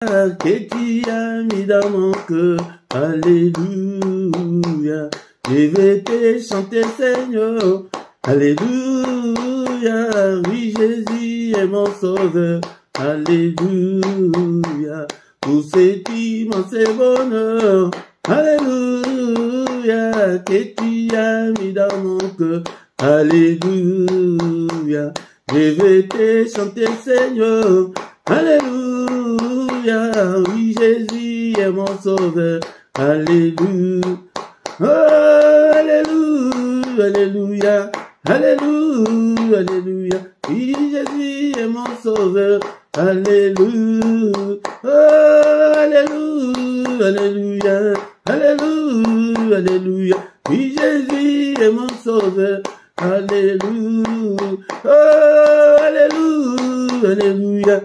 que tu as mis dans mon cœur. Alléluia. Je vais te chanter, Seigneur. Alléluia. Oui, Jésus est mon sauveur. Alléluia. Pour cet immense bonheur. Alléluia. Que tu as mis dans mon cœur. Alléluia. Je vais te chanter, Seigneur. Alléluia. Oui, Jésus est mon sauveur. Alléluia. Oh, alléluia. Alléluia. Alléluia. Alléluia. Oui, Jésus est mon sauveur. Alléluia. Oh, alléluia. Alléluia. Alléluia. Alléluia. Oui, Jésus est mon sauveur. Alléluia. Oh, alléluia. Alléluia.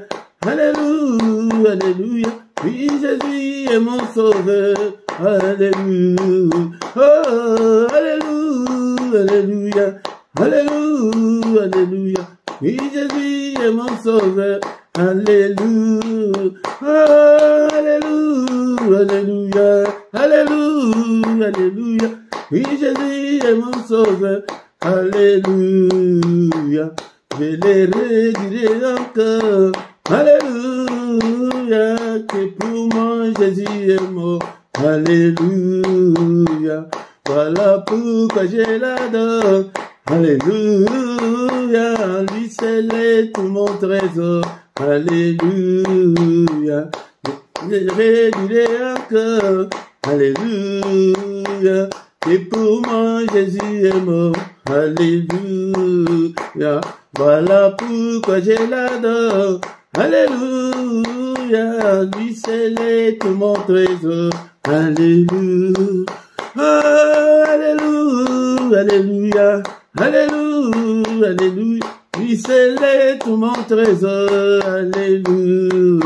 Alléluia. Alléluia. Oui, Jésus est mon sauveur. Alléluia. Oh, alléluia. Alléluia. Alléluia. Alléluia. Oui, Jésus est mon sauveur. Alléluia. Oh, alléluia. Alléluia. Alléluia. Alléluia. Oui, Jésus est mon sauveur. Alléluia. Je les redirai encore. Alléluia. Que pour moi Jésus est mort. Alléluia. Voilà pourquoi je l'adore. Alléluia. Lui seul est tout mon trésor. Alléluia. Je les redirai encore. Alléluia. Et pour moi, Jésus est mort. Alléluia. Voilà pourquoi je l'adore. Alléluia. Lui seul est tout mon trésor. Alléluia. Oh, alléluia. Alléluia. Alléluia. Alléluia. Lui seul est tout mon trésor. Alléluia.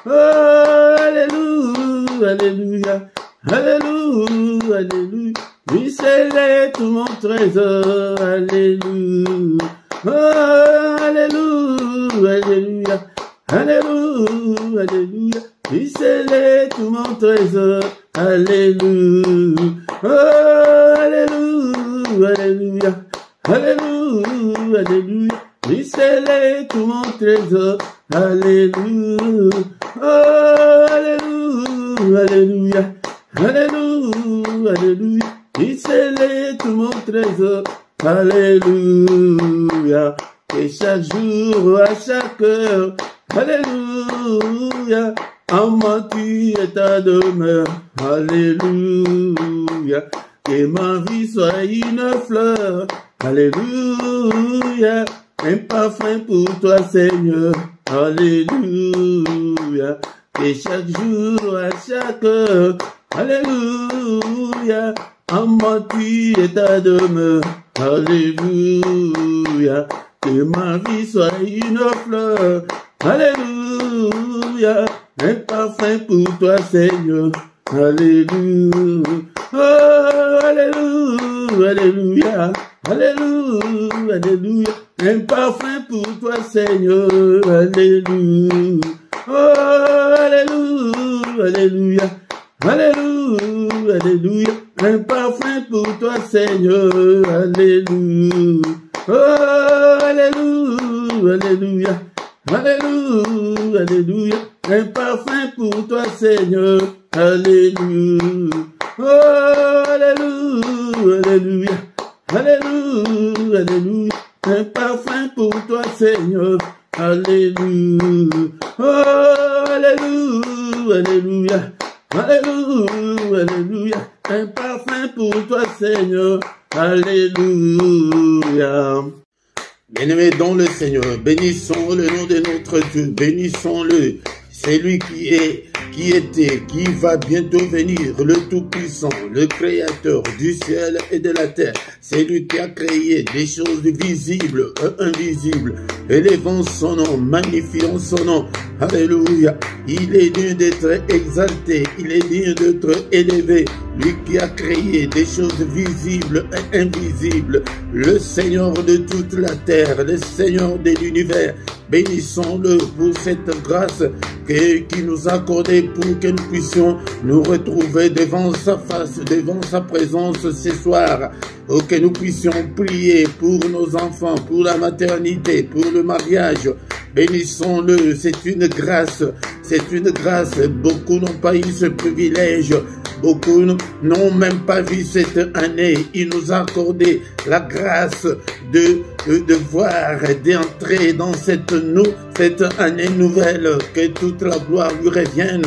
Oh, alléluia. Alléluia. Alléluia. Alléluia. Lui seul est tout mon trésor. Alléluia. Oh, alléluia. Alléluia. Alléluia. Alléluia. Lui seul est tout mon trésor. Alléluia. Oh, alléluia. Alléluia. Alléluia. Alléluia. Lui seul est tout mon trésor. Alléluia. Oh, alléluia. Alléluia. Alléluia. Alléluia. Lui seul est tout mon trésor. Alléluia. Et chaque jour, à chaque heure. Alléluia. En moi tu es ta demeure. Alléluia. Que ma vie soit une fleur. Alléluia. Un parfum pour toi, Seigneur. Alléluia. Et chaque jour, à chaque heure. Alléluia. En moi tu es ta demeure. Alléluia. Que ma vie soit une fleur. Alléluia. Un parfum pour toi, Seigneur. Alléluia. Oh, alléluia. Alléluia. Alléluia. Alléluia. Un parfum pour toi, Seigneur. Alléluia. Oh, alléluia. Alléluia. Alléluia. Alléluia. Un parfum pour toi, Seigneur. Alléluia. Oh, alléluia. Alléluia. Alléluia. Alléluia. Un parfum pour toi, Seigneur. Alléluia. Oh, alléluia. Alléluia. Alléluia. Alléluia. Un parfum pour toi, Seigneur. Alléluia. Oh, alléluia. Alléluia. Alléluia. Alléluia. Un parfum pour toi, Seigneur. Alléluia. Bien-aimés dans le Seigneur, bénissons le nom de notre Dieu, bénissons-le. C'est lui qui est qui était, qui va bientôt venir, le Tout-Puissant, le Créateur du ciel et de la terre. C'est lui qui a créé des choses visibles et invisibles. Élevons son nom, magnifions son nom. Alléluia. Il est digne d'être exalté, il est digne d'être élevé. Lui qui a créé des choses visibles et invisibles. Le Seigneur de toute la terre, le Seigneur de l'univers. Bénissons-le pour cette grâce qui nous a accordée pour que nous puissions nous retrouver devant sa face, devant sa présence ce soir. Pour que nous puissions prier pour nos enfants, pour la maternité, pour le mariage. Bénissons-le, c'est une grâce, c'est une grâce. Beaucoup n'ont pas eu ce privilège. Beaucoup n'ont même pas vu cette année. Il nous a accordé la grâce de voir, d'entrer dans cette année nouvelle. Que toute la gloire lui revienne,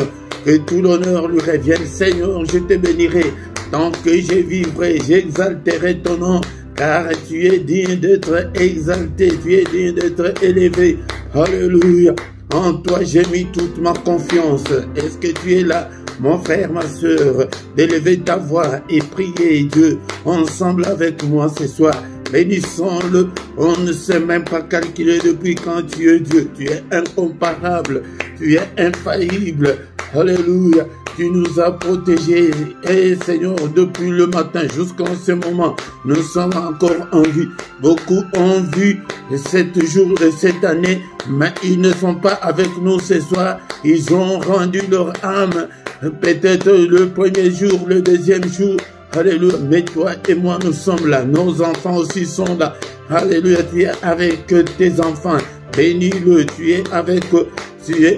que tout l'honneur lui revienne. Seigneur, je te bénirai. Tant que je vivrai, j'exalterai ton nom. Car tu es digne d'être exalté, tu es digne d'être élevé. Alléluia. En toi j'ai mis toute ma confiance. Est-ce que tu es là, mon frère, ma soeur, d'élever ta voix et prier Dieu ensemble avec moi ce soir? Bénissons-le. On ne sait même pas calculer depuis quand tu es Dieu. Tu es incomparable, tu es infaillible. Alléluia. Tu nous as protégés. Et Seigneur, depuis le matin jusqu'en ce moment, nous sommes encore en vie. Beaucoup ont vu cette année, mais ils ne sont pas avec nous ce soir. Ils ont rendu leur âme. Peut-être le premier jour, le deuxième jour. Alléluia. Mais toi et moi, nous sommes là. Nos enfants aussi sont là. Alléluia. Tu es avec tes enfants. Bénis-le. Tu es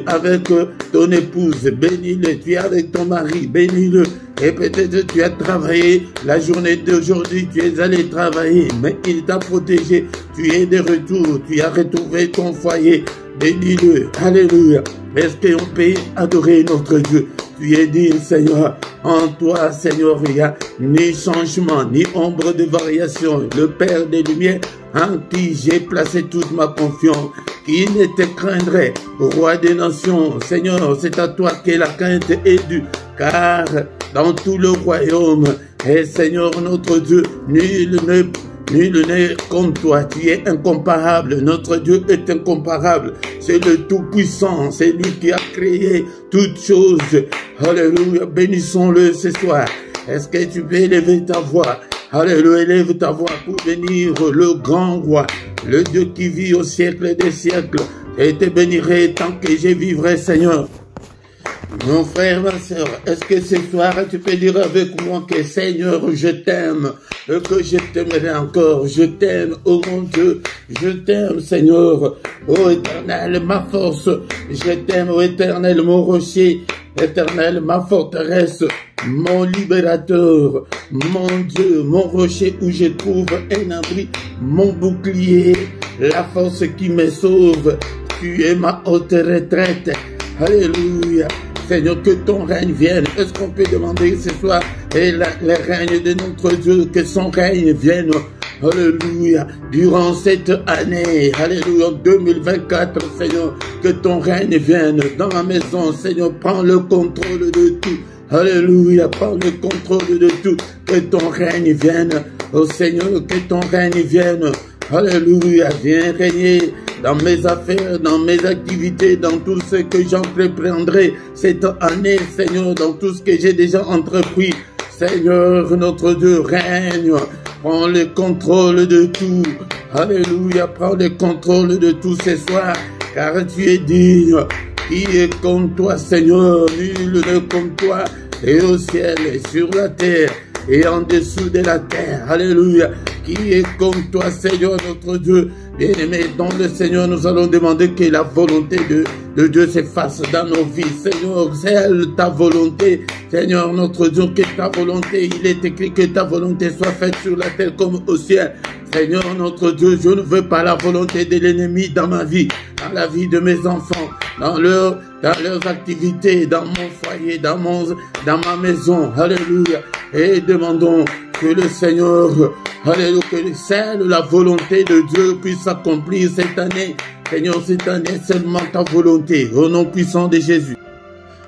avec ton épouse, bénis-le. Tu es avec ton mari, bénis-le. Et peut-être tu as travaillé la journée d'aujourd'hui, tu es allé travailler, mais il t'a protégé. Tu es de retour, tu as retrouvé ton foyer, bénis-le. Alléluia. Est-ce qu'on peut adorer notre Dieu? Tu es digne, Seigneur. En toi, Seigneur, il n'y a ni changement, ni ombre de variation. Le Père des Lumières, en qui j'ai placé toute ma confiance. Qui ne te craindrait, Roi des nations? Seigneur, c'est à toi que la crainte est due. Car dans tout le royaume, et Seigneur notre Dieu, nul n'est comme toi. Tu es incomparable. Notre Dieu est incomparable. C'est le Tout-Puissant. C'est lui qui a créé toutes choses. Alléluia. Bénissons-le ce soir. Est-ce que tu peux élever ta voix? Alléluia. Élève ta voix pour bénir le grand roi, le Dieu qui vit au siècle des siècles. Et te bénirai tant que je vivrai, Seigneur. Mon frère, ma soeur, est-ce que ce soir tu peux dire avec moi que Seigneur, je t'aime, que je t'aimerai encore, je t'aime, oh mon Dieu, je t'aime, Seigneur, oh Éternel, ma force, je t'aime, oh Éternel, mon rocher, Éternel, ma forteresse, mon libérateur, mon Dieu, mon rocher où je trouve un abri, mon bouclier, la force qui me sauve, tu es ma haute retraite, alléluia. Seigneur, que ton règne vienne. Est-ce qu'on peut demander ce soir et le règne de notre Dieu, que son règne vienne, alléluia, durant cette année, alléluia, 2024, Seigneur, que ton règne vienne dans ma maison, Seigneur, prends le contrôle de tout, alléluia, prends le contrôle de tout, que ton règne vienne, oh Seigneur, que ton règne vienne, alléluia, viens régner dans mes affaires, dans mes activités, dans tout ce que j'entreprendrai cette année, Seigneur, dans tout ce que j'ai déjà entrepris. Seigneur, notre Dieu, règne, prends le contrôle de tout. Alléluia, prends le contrôle de tout ce soir, car tu es digne. Qui est comme toi, Seigneur? Nul n'est comme toi, et au ciel, et sur la terre, et en dessous de la terre. Alléluia. Qui est comme toi, Seigneur, notre Dieu? Bien-aimé, dans le Seigneur, nous allons demander que la volonté de Dieu s'efface dans nos vies. Seigneur, c'est ta volonté. Seigneur, notre Dieu, que ta volonté, il est écrit que ta volonté soit faite sur la terre comme au ciel. Seigneur, notre Dieu, je ne veux pas la volonté de l'ennemi dans ma vie, dans la vie de mes enfants, dans leurs activités, dans mon foyer, dans ma maison. Alléluia. Et demandons que le Seigneur, alléluia, que la volonté de Dieu puisse s'accomplir cette année. Seigneur, cette année, seulement ta volonté, au nom puissant de Jésus.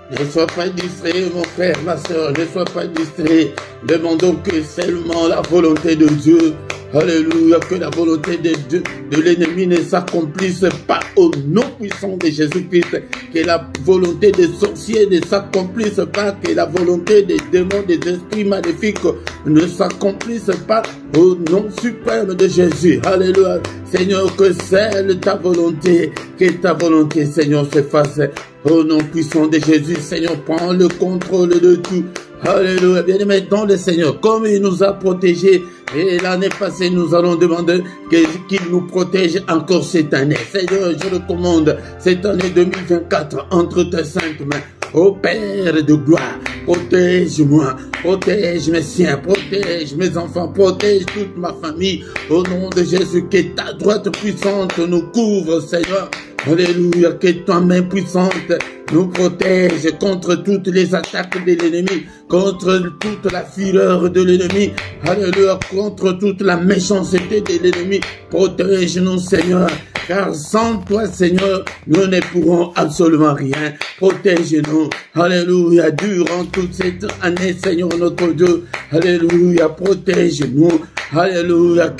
Ne sois pas distrait, mon frère, ma soeur, ne sois pas distrait. Demandons que seulement la volonté de Dieu, alléluia, que la volonté de l'ennemi ne s'accomplisse pas au nom puissant de Jésus-Christ. Que la volonté des sorciers ne s'accomplisse pas, que la volonté des démons, des esprits maléfiques ne s'accomplisse pas au nom suprême de Jésus. Alléluia. Seigneur, que celle ta volonté, que ta volonté, Seigneur, se fasse au nom puissant de Jésus. Seigneur, prends le contrôle de tout. Alléluia. Bien-aimé dans le Seigneur, comme il nous a protégés, et l'année passée, nous allons demander qu'il nous protège encore cette année. Seigneur, je recommande cette année 2024 entre tes saintes mains. Ô Père de gloire, protège-moi, protège mes siens, protège mes enfants, protège toute ma famille. Au nom de Jésus, que ta droite puissante nous couvre, Seigneur. Alléluia, que ta main puissante nous protège contre toutes les attaques de l'ennemi, contre toute la fureur de l'ennemi, alléluia, contre toute la méchanceté de l'ennemi. Protège-nous, Seigneur, car sans toi, Seigneur, nous ne pourrons absolument rien. Protège-nous, alléluia, durant toute cette année, Seigneur notre Dieu, alléluia, protège-nous, alléluia,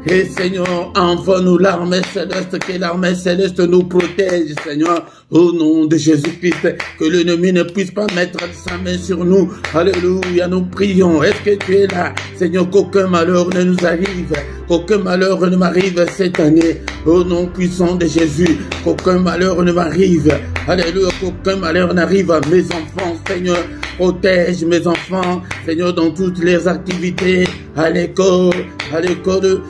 et Seigneur, envoie-nous l'armée céleste, que l'armée céleste nous protège, Seigneur, au nom de Jésus-Christ, que l'ennemi ne puisse pas mettre sa main sur nous. Alléluia, nous prions. Est-ce que tu es là, Seigneur, qu'aucun malheur ne nous arrive, qu'aucun malheur ne m'arrive cette année, au nom puissant de Jésus, qu'aucun malheur ne m'arrive. Alléluia, qu'aucun malheur n'arrive à mes enfants, Seigneur. Protège mes enfants, Seigneur, dans toutes les activités, à l'école,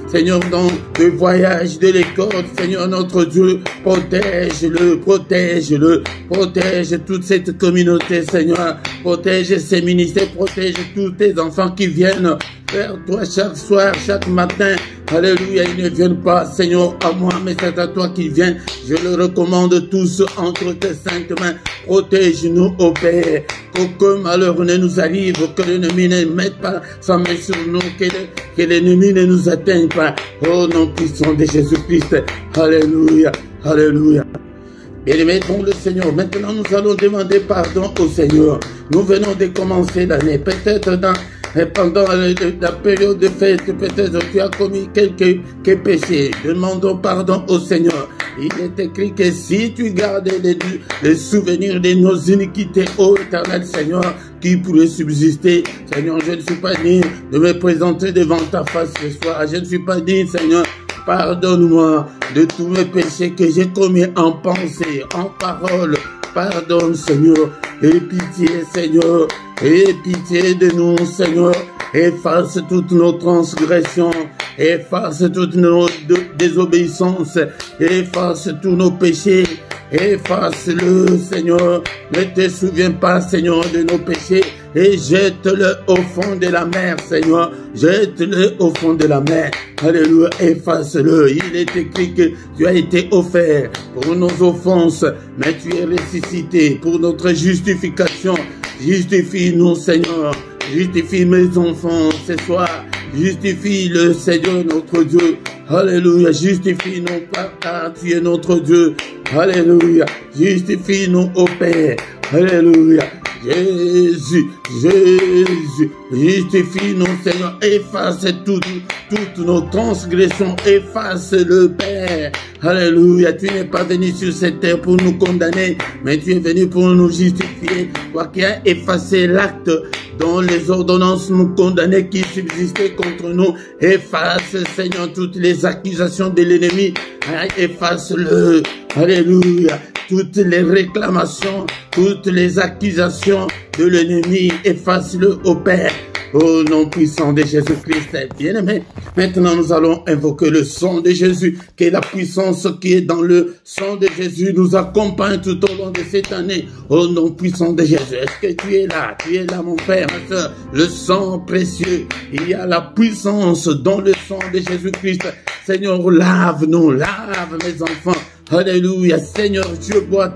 Seigneur, dans le voyage de l'école, Seigneur notre Dieu, protège-le, protège-le, protège toute cette communauté, Seigneur, protège ces ministères, protège tous tes enfants qui viennent vers toi chaque soir, chaque matin. Alléluia, ils ne viennent pas, Seigneur, à moi, mais c'est à toi qu'ils viennent. Je le recommande tous entre tes saintes mains. Protège-nous, ô Père, qu'aucun malheur ne nous arrive, que l'ennemi ne mette pas sa main sur nous, que l'ennemi ne nous atteigne pas. Au nom puissant de Jésus-Christ. Alléluia, alléluia. Bien-aimés dans le Seigneur, maintenant nous allons demander pardon au Seigneur. Nous venons de commencer l'année, peut-être pendant la période de fête, peut-être tu as commis quelques péchés. Demandons pardon au Seigneur. Il est écrit que si tu gardes les souvenirs de nos iniquités, ô éternel Seigneur, qui pourrait subsister. Seigneur, je ne suis pas digne de me présenter devant ta face ce soir. Je ne suis pas digne, Seigneur. Pardonne-moi de tous mes péchés que j'ai commis en pensée, en parole. Pardonne, Seigneur, et pitié, Seigneur, et pitié de nous, Seigneur. Efface toutes nos transgressions, efface toutes nos désobéissances, efface tous nos péchés, efface-le, Seigneur. Ne te souviens pas, Seigneur, de nos péchés et jette-le au fond de la mer, Seigneur. Jette-le au fond de la mer. Alléluia, efface-le. Il est écrit que tu as été offert pour nos offenses, mais tu es ressuscité pour notre justification. Justifie-nous, Seigneur. Justifie mes enfants ce soir. Justifie le Seigneur notre Dieu. Alléluia. Justifie-nous, Papa, tu es notre Dieu. Alléluia. Justifie-nous, ô Père. Alléluia. Jésus, Jésus, justifie-nous, Seigneur, efface toutes nos transgressions, efface le Père. Alléluia, tu n'es pas venu sur cette terre pour nous condamner, mais tu es venu pour nous justifier. Toi qui as effacé l'acte dont les ordonnances nous condamnaient qui subsistaient contre nous, efface, Seigneur, toutes les accusations de l'ennemi, efface-le. Alléluia. Toutes les réclamations, toutes les accusations de l'ennemi, efface-le au Père, au nom puissant de Jésus-Christ. Bien-aimé, maintenant nous allons invoquer le sang de Jésus, que la puissance qui est dans le sang de Jésus nous accompagne tout au long de cette année, au nom puissant de Jésus. Est-ce que tu es là? Tu es là, mon frère, ma soeur. Le sang précieux, il y a la puissance dans le sang de Jésus-Christ. Seigneur, lave-nous, lave mes enfants. Alléluia, Seigneur, je bois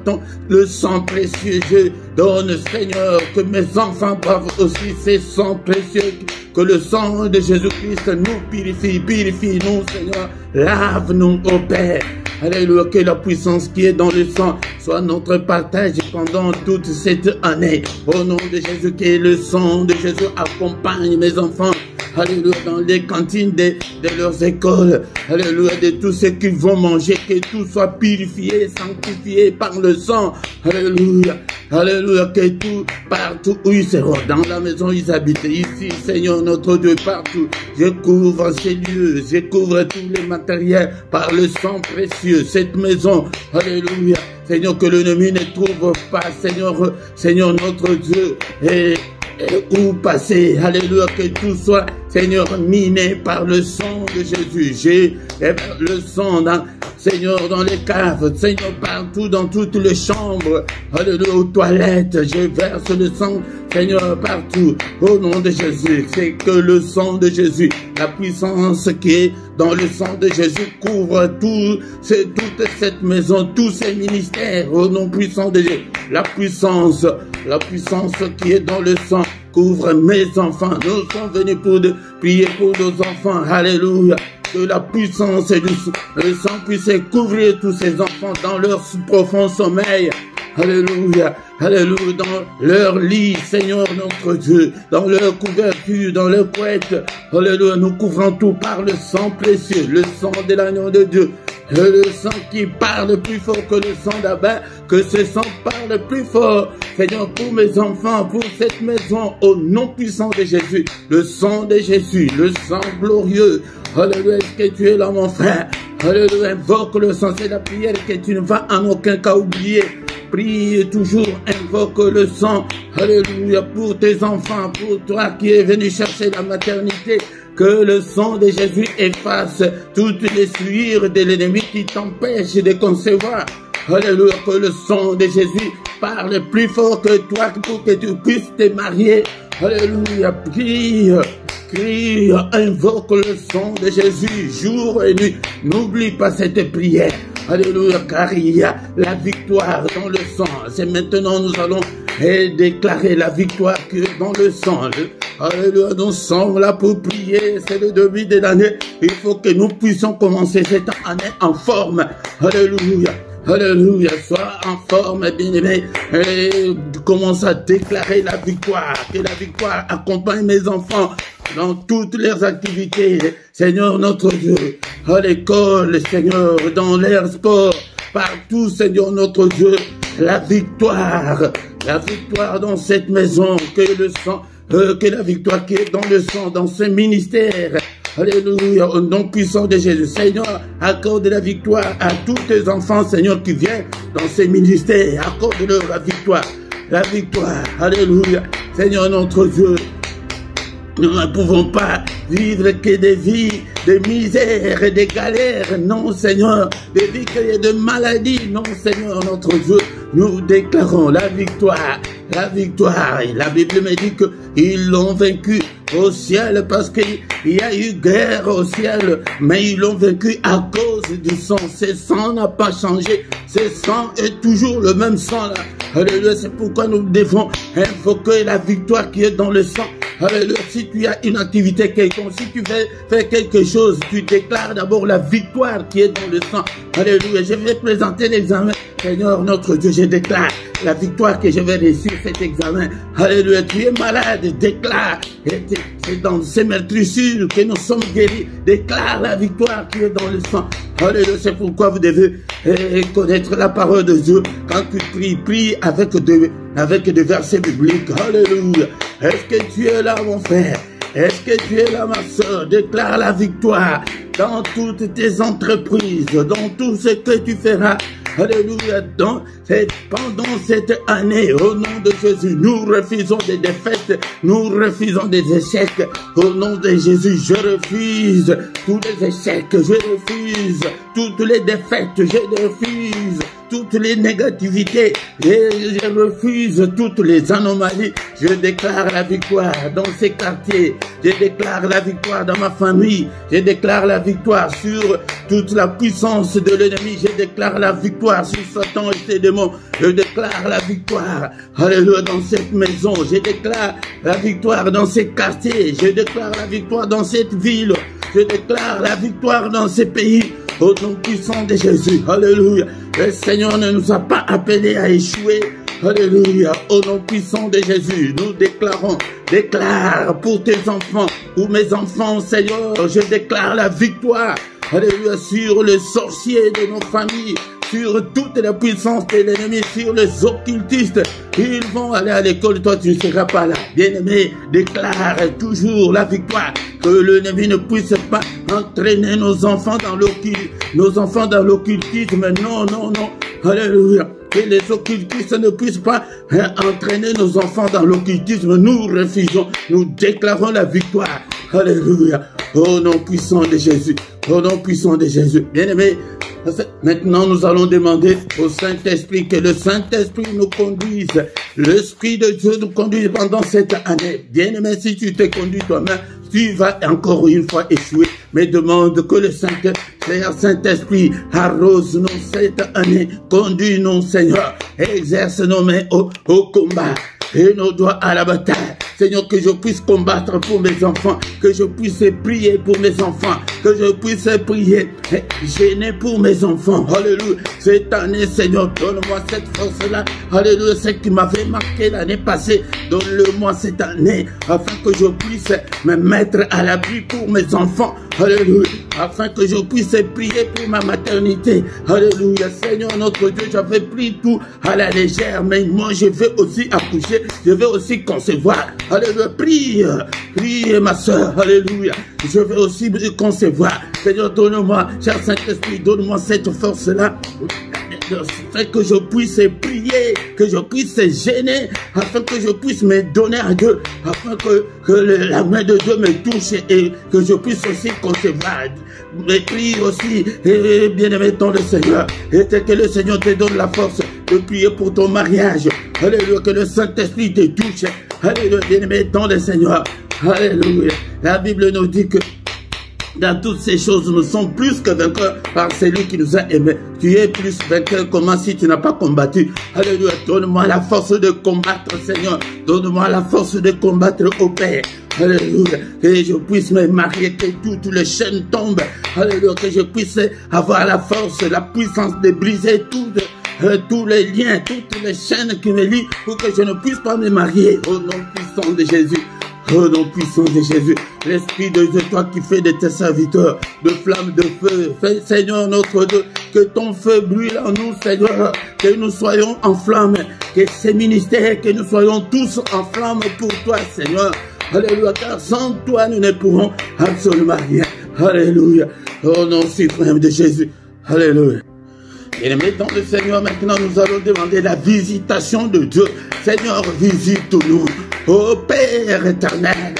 le sang précieux, je donne, Seigneur, que mes enfants boivent aussi ces sangs précieux, que le sang de Jésus-Christ nous purifie, purifie-nous, Seigneur, lave-nous, ô Père, Alléluia, que la puissance qui est dans le sang soit notre partage pendant toute cette année. Au nom de Jésus, que le sang de Jésus accompagne mes enfants. Alléluia, dans les cantines de leurs écoles. Alléluia, de tout ce qu'ils vont manger, que tout soit purifié, sanctifié par le sang. Alléluia, alléluia, que tout, partout où ils seront, dans la maison où ils habitent, ici, Seigneur notre Dieu, partout, je couvre ces lieux, je couvre tous les matériels par le sang précieux, cette maison. Alléluia, Seigneur, que l'ennemi ne trouve pas, Seigneur notre Dieu, et où passer. Alléluia, que tout soit, Seigneur, miné par le sang de Jésus. J'ai le sang dans, Seigneur, dans les caves, Seigneur, partout, dans toutes les chambres. Alléluia, aux toilettes, je verse le sang, Seigneur, partout. Au nom de Jésus, c'est que le sang de Jésus, la puissance qui est dans le sang de Jésus couvre toute cette maison, tous ces ministères. Au nom puissant de Jésus, la puissance qui est dans le sang couvre mes enfants. Nous sommes venus pour prier pour nos enfants. Alléluia. Que la puissance et le sang puissent couvrir tous ces enfants dans leur profond sommeil. Alléluia, alléluia, dans leur lit, Seigneur notre Dieu, dans leur couverture, dans leur couette. Alléluia, nous couvrons tout par le sang précieux, le sang de l'agneau de Dieu. Le sang qui parle plus fort que le sang d'Abel, que ce sang parle plus fort, Seigneur, pour mes enfants, pour cette maison, au nom puissant de Jésus, le sang de Jésus, le sang glorieux. Alléluia, est-ce que tu es là, mon frère? Alléluia, invoque le sang, c'est la prière que tu ne vas en aucun cas oublier. Prie toujours, invoque le sang. Alléluia, pour tes enfants, pour toi qui es venu chercher la maternité. Que le sang de Jésus efface toutes les souillures de l'ennemi qui t'empêchent de concevoir. Alléluia, que le sang de Jésus parle plus fort que toi pour que tu puisses te marier. Alléluia, crie, invoque le sang de Jésus jour et nuit. N'oublie pas cette prière. Alléluia, car il y a la victoire dans le sang. C'est maintenant nous allons déclarer la victoire qui est dans le sang. Alléluia, nous sommes là pour prier. C'est le début de l'année. Il faut que nous puissions commencer cette année en forme. Alléluia. Alléluia, sois en forme, bien-aimé, et commence à déclarer la victoire, que la victoire accompagne mes enfants dans toutes leurs activités, Seigneur notre Dieu, à l'école, Seigneur, dans l'air sport, partout, Seigneur notre Dieu, la victoire dans cette maison, que la victoire qui est dans le sang, dans ce ministère. Alléluia, au nom puissant de Jésus. Seigneur, accorde la victoire à tous tes enfants, Seigneur, qui viennent dans ces ministères. Accorde-leur la victoire. La victoire. Alléluia. Seigneur, notre Dieu, nous ne pouvons pas vivre que des vies de misère et de galères. Non, Seigneur, des vies de maladies. Non, Seigneur, notre Dieu, nous déclarons la victoire. La victoire. Et la Bible me dit qu'ils l'ont vaincu au ciel parce qu'il y a eu guerre au ciel, mais ils l'ont vaincu à cause du sang. Ce sang n'a pas changé. Ce sang est toujours le même sang là. Alléluia, c'est pourquoi nous devons invoquer la victoire qui est dans le sang. Alléluia, si tu as une activité quelconque, si tu veux faire quelque chose, tu déclares d'abord la victoire qui est dans le sang. Alléluia, je vais présenter l'examen. Seigneur notre Dieu, je déclare la victoire que je vais réussir cet examen. Alléluia, tu es malade, déclare. C'est dans ces meurtrissures que nous sommes guéris. Déclare la victoire qui est dans le sang. Alléluia, c'est pourquoi vous devez connaître la parole de Dieu. Quand tu pries, prie avec des versets bibliques. Alléluia. Est-ce que tu es là, mon frère? Est-ce que tu es là, ma soeur? Déclare la victoire dans toutes tes entreprises, dans tout ce que tu feras. Alléluia, pendant cette année, au nom de Jésus, nous refusons des défaites, nous refusons des échecs. Au nom de Jésus, je refuse tous les échecs, je refuse toutes les défaites, je refuse toutes les négativités, je refuse toutes les anomalies. Je déclare la victoire dans ces quartiers, je déclare la victoire dans ma famille, je déclare la victoire sur toute la puissance de l'ennemi, je déclare la victoire sur Satan et ses démons, je déclare la victoire, alléluia, dans cette maison, je déclare la victoire dans ces quartiers, je déclare la victoire dans cette ville, je déclare la victoire dans ces pays. au nom puissant de Jésus. Alléluia. Le Seigneur ne nous a pas appelés à échouer. Alléluia. Au nom puissant de Jésus, nous déclarons, déclare pour tes enfants, pour mes enfants, Seigneur, je déclare la victoire. Alléluia, sur les sorciers de nos familles, sur toute la puissance de l'ennemi, sur les occultistes. Ils vont aller à l'école, toi tu ne seras pas là. Bien-aimé, déclare toujours la victoire. Que l'ennemi ne puisse pas entraîner nos enfants dans l'occultisme. Non, non, non. Alléluia. Que les occultistes ne puissent pas entraîner nos enfants dans l'occultisme. Nous refusons, nous déclarons la victoire. Alléluia. Au nom puissant de Jésus. Au nom puissant de Jésus. Bien-aimé, maintenant nous allons demander au Saint-Esprit que le Saint-Esprit nous conduise. L'Esprit de Dieu nous conduise pendant cette année. Bien-aimé, si tu te conduis toi-même, tu vas encore une fois échouer. Mais demande que le Saint-Esprit arrose-nous cette année. Conduis-nous, Seigneur. Exerce nos mains au combat et nos doigts à la bataille. Seigneur, que je puisse combattre pour mes enfants, que je puisse prier pour mes enfants, que je puisse prier, gêner pour mes enfants. Alléluia. Cette année, Seigneur, donne-moi cette force-là. Alléluia. Ce qui m'avait marqué l'année passée, donne-le-moi cette année, afin que je puisse me mettre à l'abri pour mes enfants. Alléluia. Afin que je puisse prier pour ma maternité. Alléluia. Seigneur, notre Dieu, j'avais pris tout à la légère, mais moi, je vais aussi accoucher, je vais aussi concevoir. Alléluia, prie ma soeur, alléluia. Je vais aussi concevoir. Seigneur, donne-moi, cher Saint-Esprit, donne-moi cette force-là. Afin que je puisse prier, que je puisse gêner, afin que je puisse me donner à Dieu, afin que la main de Dieu me touche et que je puisse aussi concevoir. Mais prie aussi, bien-aimé dans le Seigneur, et que le Seigneur te donne la force de prier pour ton mariage. Alléluia, que le Saint-Esprit te touche. Alléluia, bien-aimé dans le Seigneur. Alléluia. La Bible nous dit que dans toutes ces choses, nous sommes plus que vainqueurs par celui qui nous a aimés. Tu es plus vainqueur. Comment si tu n'as pas combattu? Alléluia. Donne-moi la force de combattre, Seigneur. Donne-moi la force de combattre au Père. Alléluia. Que je puisse me marier, que toutes les chaînes tombent. Alléluia. Que je puisse avoir la force, la puissance de briser tous les liens, toutes les chaînes qui me lient pour que je ne puisse pas me marier. Au nom puissant de Jésus. Au nom puissant de Jésus, l'Esprit de Dieu, toi qui fais de tes serviteurs de flammes de feu, fais, Seigneur notre Dieu, que ton feu brûle en nous, Seigneur, que nous soyons en flamme, que ces ministères, que nous soyons tous en flamme pour toi, Seigneur. Alléluia, car sans toi, nous ne pourrons absolument rien. Alléluia, au nom suprême de Jésus. Alléluia. Bien-aimés dans le Seigneur, maintenant nous allons demander la visitation de Dieu. Seigneur, visite-nous. Ô Père éternel,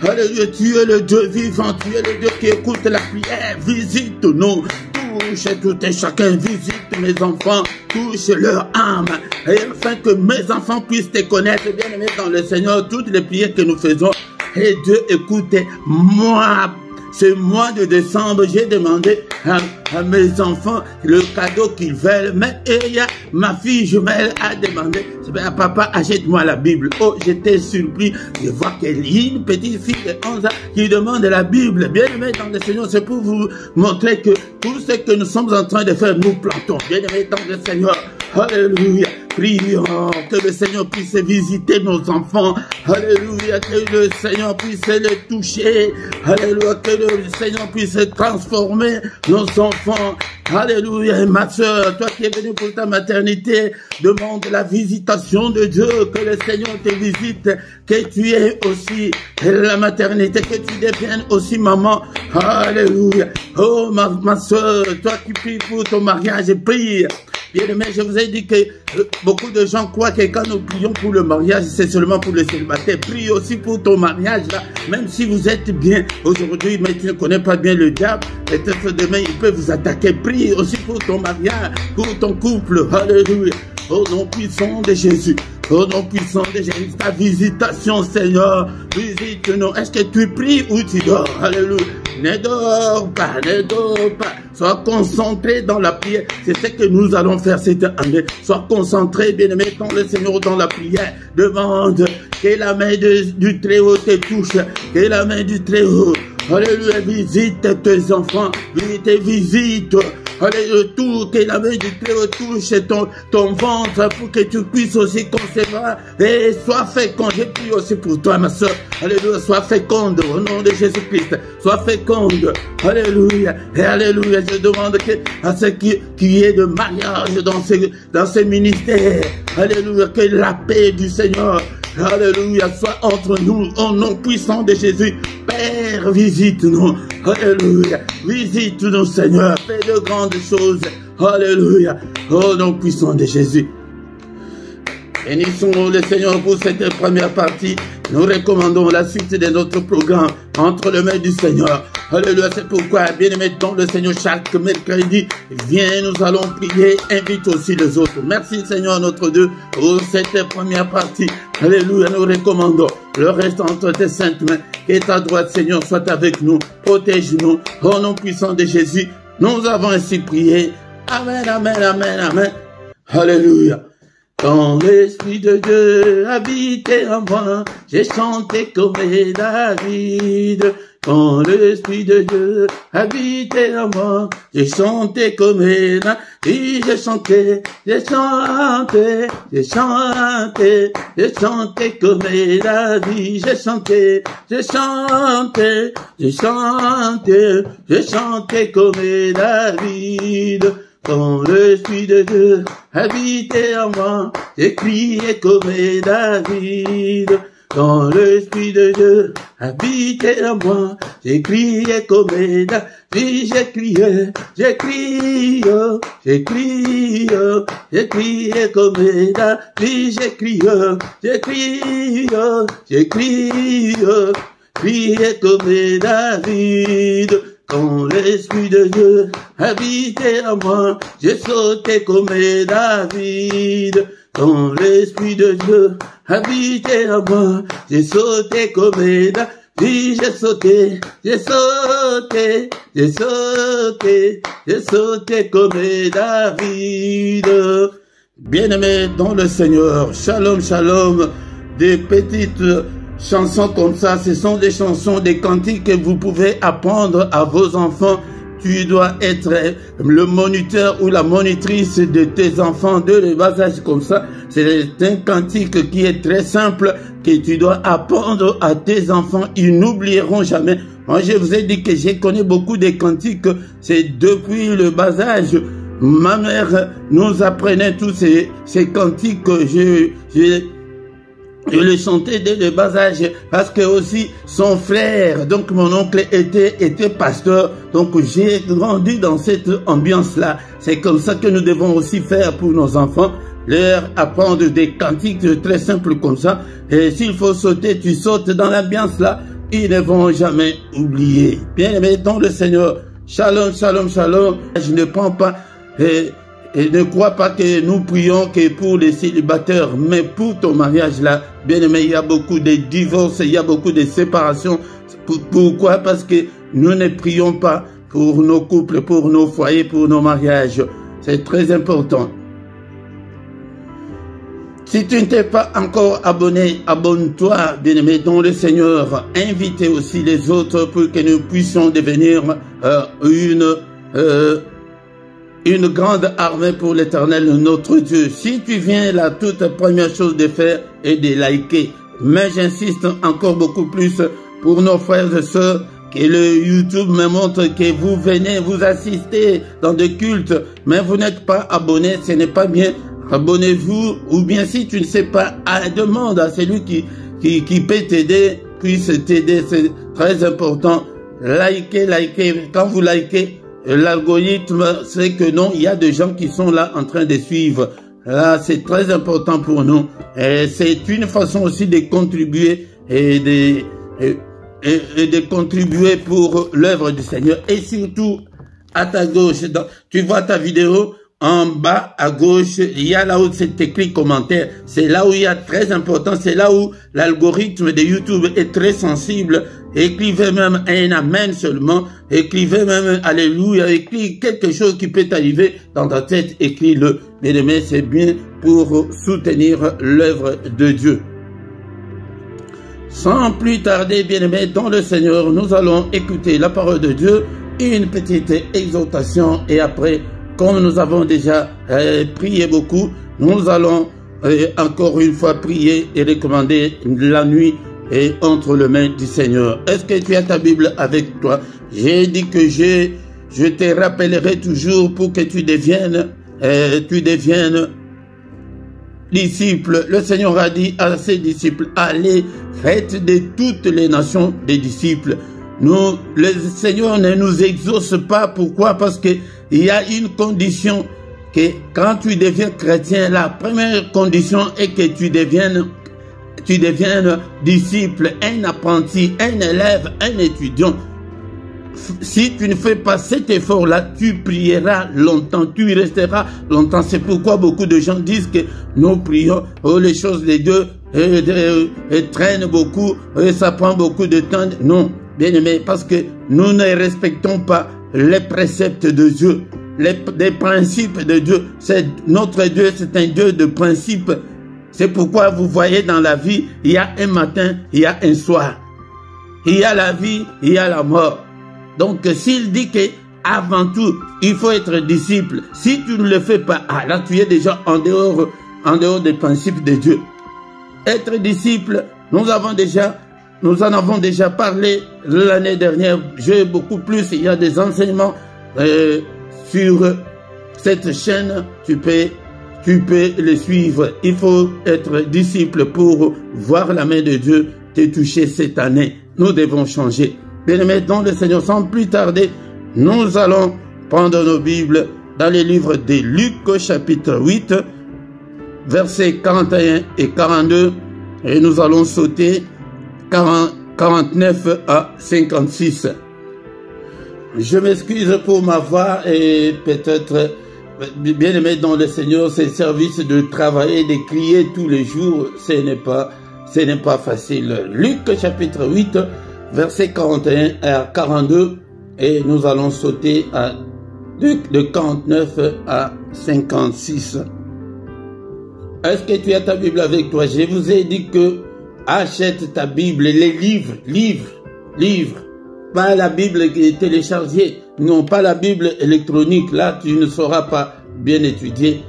alléluia, tu es le Dieu vivant, tu es le Dieu qui écoute la prière. Visite-nous, touche tout et chacun, visite mes enfants, touche leur âme, et afin que mes enfants puissent te connaître. Bien-aimés dans le Seigneur, toutes les prières que nous faisons, et Dieu écoute moi. Ce mois de décembre, j'ai demandé à mes enfants le cadeau qu'ils veulent. Mais ma fille jumelle a demandé, papa, achète-moi la Bible. Oh, j'étais surpris de voir qu'il y a une petite fille de 11 ans qui demande la Bible. Bien aimé dans le Seigneur, c'est pour vous montrer que tout ce que nous sommes en train de faire, nous plantons. Bien aimé dans le Seigneur. Alléluia. Prions que le Seigneur puisse visiter nos enfants. Alléluia. Que le Seigneur puisse les toucher. Alléluia. Que le Seigneur puisse transformer nos enfants. Alléluia. Et ma soeur, toi qui es venue pour ta maternité, demande la visitation de Dieu. Que le Seigneur te visite. Que tu aies aussi la maternité. Que tu deviennes aussi maman. Alléluia. Oh ma soeur, toi qui pries pour ton mariage, prie. Bien-aimé, je vous ai dit que beaucoup de gens croient que quand nous prions pour le mariage, c'est seulement pour le célibataire. Prie aussi pour ton mariage, là. Même si vous êtes bien aujourd'hui, mais tu ne connais pas bien le diable, peut-être demain, il peut vous attaquer. Prie aussi pour ton mariage, pour ton couple. Alléluia. Au nom puissant de Jésus. Au nom puissant de Jésus, ta visitation, Seigneur, visite-nous. Est-ce que tu pries ou tu dors? Alléluia. Ne dors pas, ne dors pas. Sois concentré dans la prière. C'est ce que nous allons faire cette année. Sois concentré, bien-aimé, dans le Seigneur, dans la prière. Demande que la main du Très-Haut te touche. Que la main du Très-Haut, Alléluia, visite tes enfants, visite. Alléluia, tout que la main du Très-Haut touche ton ventre pour que tu puisses aussi concevoir et sois féconde. Je prie aussi pour toi, ma soeur. Alléluia, sois féconde au nom de Jésus-Christ. Sois féconde. Alléluia. Et alléluia, je demande à ceux qui est de mariage dans ces ministères. Alléluia, que la paix du Seigneur, alléluia, soit entre nous au nom puissant de Jésus. Père, visite-nous. Alléluia. Visite-nous, Seigneur. Fais de grandes choses. Alléluia. Au nom puissant de Jésus. Bénissons le Seigneur pour cette première partie. Nous recommandons la suite de notre programme entre les mains du Seigneur. Alléluia, c'est pourquoi, bien-aimés dans le Seigneur, chaque mercredi, viens, nous allons prier, invite aussi les autres. Merci Seigneur notre Dieu pour cette première partie. Alléluia, nous recommandons le reste entre tes saintes mains. Que ta droite, Seigneur, soit avec nous, protège-nous. Au nom puissant de Jésus, nous avons ainsi prié. Amen, amen, amen, amen. Alléluia. Quand l'Esprit de Dieu habitait en moi, j'ai chanté comme David. Quand l'Esprit de Dieu habitait en moi, j'ai chanté comme David. J'ai chanté, j'ai chanté, j'ai chanté, j'ai chanté comme David. J'ai chanté, j'ai chanté, j'ai chanté, j'ai chanté comme David. Quand l'Esprit de Dieu habitait en moi, j'ai crié comme David. Quand l'Esprit de Dieu habitait en moi, j'ai crié comme David. J'ai crié, j'ai crié, j'ai crié, j'ai crié comme David. J'ai crié, j'ai crié, j'ai crié, crié comme David. Quand l'Esprit de Dieu habitait en moi, j'ai sauté comme David. Quand l'Esprit de Dieu habitait en moi, j'ai sauté comme David. J'ai sauté, j'ai sauté, j'ai sauté, j'ai sauté comme David. Bien-aimés dans le Seigneur, shalom, shalom, des petites chansons comme ça, ce sont des chansons, des cantiques que vous pouvez apprendre à vos enfants. Tu dois être le moniteur ou la monitrice de tes enfants de le bas âge comme ça. C'est un cantique qui est très simple que tu dois apprendre à tes enfants. Ils n'oublieront jamais. Moi, je vous ai dit que j'ai connu beaucoup de cantiques. C'est depuis le bas âge. Ma mère nous apprenait tous ces cantiques. Je le chantais dès le bas âge parce que aussi son frère, donc mon oncle était pasteur. Donc j'ai grandi dans cette ambiance-là. C'est comme ça que nous devons aussi faire pour nos enfants. Leur apprendre des cantiques très simples comme ça. Et s'il faut sauter, tu sautes dans l'ambiance-là. Ils ne vont jamais oublier. Bien aimé dans le Seigneur. Shalom, shalom, shalom. Je ne prends pas... Et ne crois pas que nous prions que pour les célibataires, mais pour ton mariage là, bien aimé, il y a beaucoup de divorces, il y a beaucoup de séparations. Pourquoi? Parce que nous ne prions pas pour nos couples, pour nos foyers, pour nos mariages. C'est très important. Si tu ne t'es pas encore abonné, abonne-toi, bien-aimé, dans le Seigneur. Invitez aussi les autres pour que nous puissions devenir une grande armée pour l'Éternel, notre Dieu. Si tu viens, la toute première chose de faire est de liker. Mais j'insiste encore beaucoup plus pour nos frères et sœurs que le YouTube me montre que vous venez, vous assistez dans des cultes, mais vous n'êtes pas abonné, ce n'est pas bien. Abonnez-vous, ou bien si tu ne sais pas, demande à celui qui peut t'aider, puisse t'aider, c'est très important. Likez. Quand vous likez, l'algorithme sait que non, il y a des gens qui sont là en train de suivre. Là, c'est très important pour nous. Et c'est une façon aussi de contribuer et de contribuer pour l'œuvre du Seigneur. Et surtout, à ta gauche, tu vois ta vidéo, en bas à gauche, il y a là où c'est écrit commentaire. C'est là où il y a très important, c'est là où l'algorithme de YouTube est très sensible. Écrivez même un amen seulement. Écrivez même alléluia. Écrivez quelque chose qui peut t'arriver dans ta tête. Écris-le. Mais c'est bien pour soutenir l'œuvre de Dieu. Sans plus tarder, bien-aimés dans le Seigneur, nous allons écouter la parole de Dieu, une petite exhortation et après, comme nous avons déjà prié beaucoup, nous allons encore une fois prier et recommander la nuit et entre les mains du Seigneur. Est-ce que tu as ta Bible avec toi? J'ai dit que je te rappellerai toujours pour que tu deviennes disciples. Le Seigneur a dit à ses disciples, allez, faites de toutes les nations des disciples. Nous, le Seigneur ne nous exauce pas. Pourquoi? Parce que il y a une condition que quand tu deviens chrétien, la première condition est que tu deviennes disciple, un apprenti, un élève, un étudiant. Si tu ne fais pas cet effort-là, tu prieras longtemps, tu y resteras longtemps. C'est pourquoi beaucoup de gens disent que nous prions, les choses de Dieu traînent beaucoup, ça prend beaucoup de temps. Non, bien aimé, parce que nous ne respectons pas les préceptes de Dieu, les principes de Dieu. Notre Dieu, c'est un Dieu de principes. C'est pourquoi vous voyez dans la vie, il y a un matin, il y a un soir. Il y a la vie, il y a la mort. Donc, s'il dit que avant tout, il faut être disciple, si tu ne le fais pas, là, tu es déjà en dehors des principes de Dieu. Être disciple, nous en avons déjà parlé l'année dernière. J'ai beaucoup plus, il y a des enseignements sur cette chaîne, tu peux les suivre. Il faut être disciple pour voir la main de Dieu te toucher cette année. Nous devons changer. Bien-aimés dans le Seigneur, sans plus tarder, nous allons prendre nos Bibles dans les livres de Luc, chapitre 8, versets 41 et 42, et nous allons sauter 49 à 56. Je m'excuse pour ma voix et peut-être, bien-aimés dans le Seigneur, ces services de travailler, de crier tous les jours, ce n'est pas facile. Luc, chapitre 8, versets 41 à 42, et nous allons sauter à de 49 à 56. Est-ce que tu as ta Bible avec toi? Je vous ai dit que achète ta Bible, les livres, pas la Bible qui est téléchargée, non pas la Bible électronique, là tu ne sauras pas bien étudier.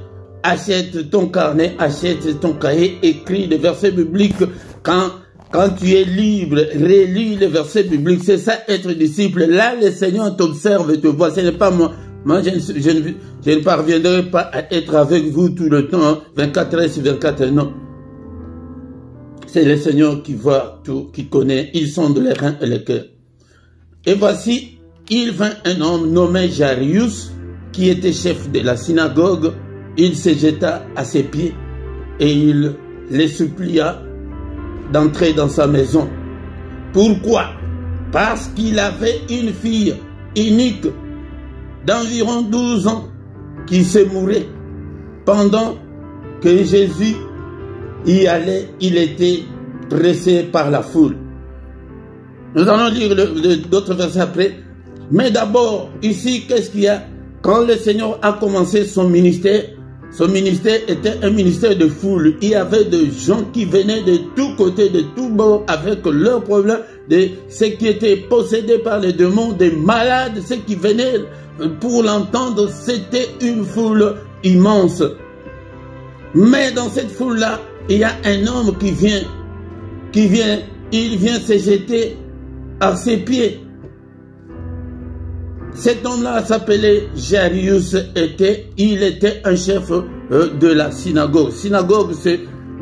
Achète ton carnet, achète ton cahier, écris des versets bibliques. Quand tu es libre, relis les versets bibliques. C'est ça être disciple. Là, le Seigneur t'observe et te voit. Ce n'est pas moi. Moi, je ne parviendrai pas à être avec vous tout le temps, hein, 24 heures sur 24 heures. Non. C'est le Seigneur qui voit tout, qui connaît. Il sonde les reins et les cœurs. Et voici, il vint un homme nommé Jairus, qui était chef de la synagogue. Il se jeta à ses pieds et il les supplia d'entrer dans sa maison. Pourquoi? Parce qu'il avait une fille unique d'environ 12 ans qui se mourait. Pendant que Jésus y allait, il était pressé par la foule. Nous allons lire d'autres versets après. Mais d'abord, ici, qu'est-ce qu'il y a? Quand le Seigneur a commencé son ministère était un ministère de foule. Il y avait des gens qui venaient de tous côtés, de tous bords, avec leurs problèmes, de ceux qui étaient possédés par les démons, des malades, ceux qui venaient pour l'entendre. C'était une foule immense. Mais dans cette foule-là, il y a un homme qui vient, il vient se jeter à ses pieds. Cet homme-là s'appelait Jairus, il était un chef de la synagogue. Synagogue,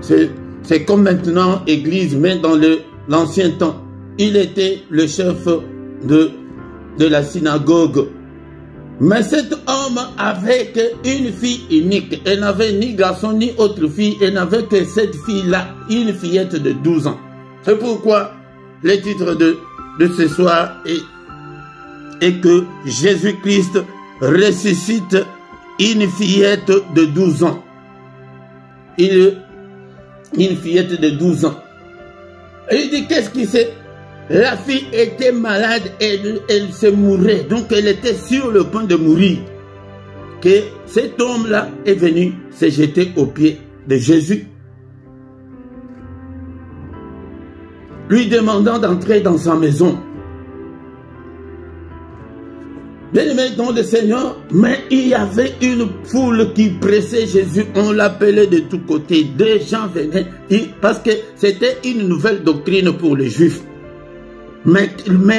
c'est comme maintenant église, mais dans l'ancien temps. Il était le chef de la synagogue. Mais cet homme avait une fille unique. Elle n'avait ni garçon ni autre fille. Elle n'avait que cette fille-là, une fillette de 12 ans. C'est pourquoi le titre de ce soir est que Jésus-Christ ressuscite une fillette de 12 ans. Une fillette de 12 ans. Et il dit, qu'est-ce qui s'est... La fille était malade, elle se mourait. Donc elle était sur le point de mourir. Que cet homme-là est venu se jeter aux pieds de Jésus. lui demandant d'entrer dans sa maison. Bien-aimé dans le Seigneur, mais il y avait une foule qui pressait Jésus, on l'appelait de tous côtés, des gens venaient, parce que c'était une nouvelle doctrine pour les Juifs. Mais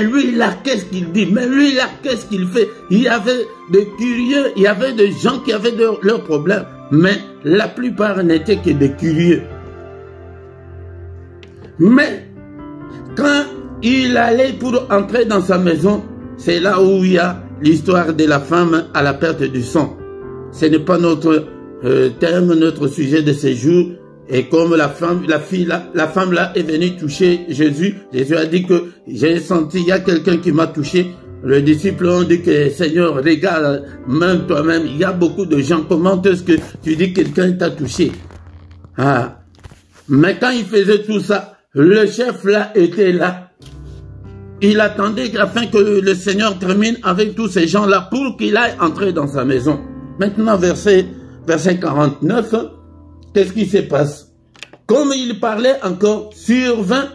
lui là, qu'est-ce qu'il dit? Mais lui là, qu'est-ce qu'il fait? Il y avait de curieux, il y avait des gens qui avaient leurs problèmes, mais la plupart n'étaient que des curieux. Mais quand il allait pour entrer dans sa maison, c'est là où il y a l'histoire de la femme à la perte du sang. Ce n'est pas notre thème, notre sujet de ce jour. Et comme la femme là est venue toucher Jésus, Jésus a dit que j'ai senti, il y a quelqu'un qui m'a touché. Les disciples ont dit que Seigneur, regarde, même toi-même, il y a beaucoup de gens. Comment est-ce que tu dis que quelqu'un t'a touché? Ah. Mais quand il faisait tout ça, le chef là était là. Il attendait afin que le Seigneur termine avec tous ces gens-là pour qu'il aille entrer dans sa maison. Maintenant, verset 49, qu'est-ce qui se passe? Comme il parlait encore, survint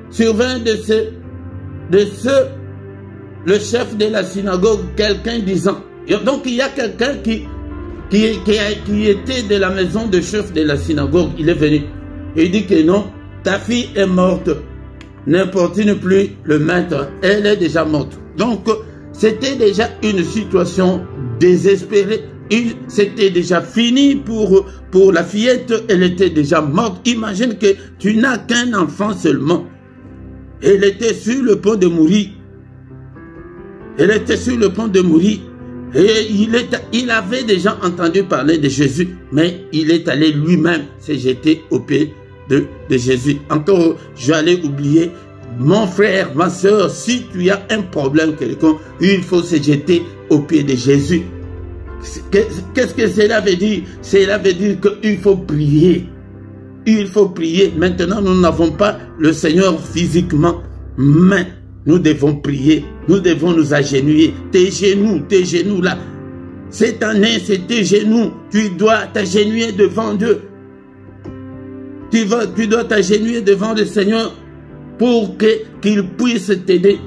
de ce, le chef de la synagogue, quelqu'un disant, donc il y a quelqu'un qui était de la maison de chef de la synagogue, il est venu. Il dit que non, ta fille est morte. N'importune plus le maître, elle est déjà morte. Donc, c'était déjà une situation désespérée. C'était déjà fini pour la fillette, elle était déjà morte. Imagine que tu n'as qu'un enfant seulement. Elle était sur le point de mourir. Elle était sur le point de mourir. Et il avait déjà entendu parler de Jésus, mais il est allé lui-même se jeter aux pieds de Jésus. Encore, j'allais oublier, mon frère, ma soeur, si tu as un problème quelconque, il faut se jeter aux pieds de Jésus. Qu'est-ce que cela veut dire? Cela veut dire qu'il faut prier. Il faut prier. Maintenant, nous n'avons pas le Seigneur physiquement, mais nous devons prier. Nous devons nous agenouiller. Tes genoux là. Cette année, c'est tes genoux. Tu dois t'agenouiller devant Dieu. Tu dois t'agenouiller devant le Seigneur pour qu'il puisse t'aider.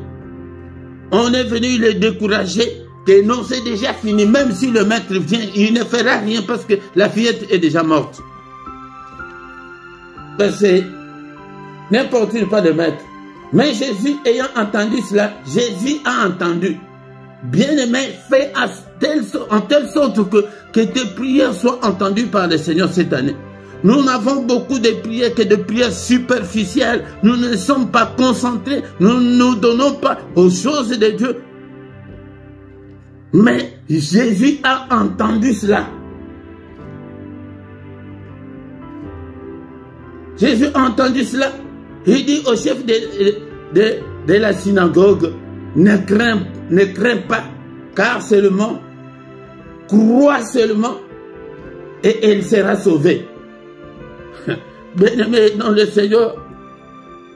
On est venu le décourager que non, c'est déjà fini. Même si le maître vient, il ne fera rien parce que la fillette est déjà morte. C'est n'importe pas de maître. Mais Jésus ayant entendu cela, Jésus a entendu. Bien-aimé, fais en telle sorte que tes prières soient entendues par le Seigneur cette année. Nous n'avons beaucoup de prières que de prières superficielles. Nous ne sommes pas concentrés. Nous ne nous donnons pas aux choses de Dieu. Mais Jésus a entendu cela. Jésus a entendu cela. Il dit au chef de la synagogue, ne crains pas, car seulement, crois seulement, et elle sera sauvée. Bien-aimé dans le Seigneur,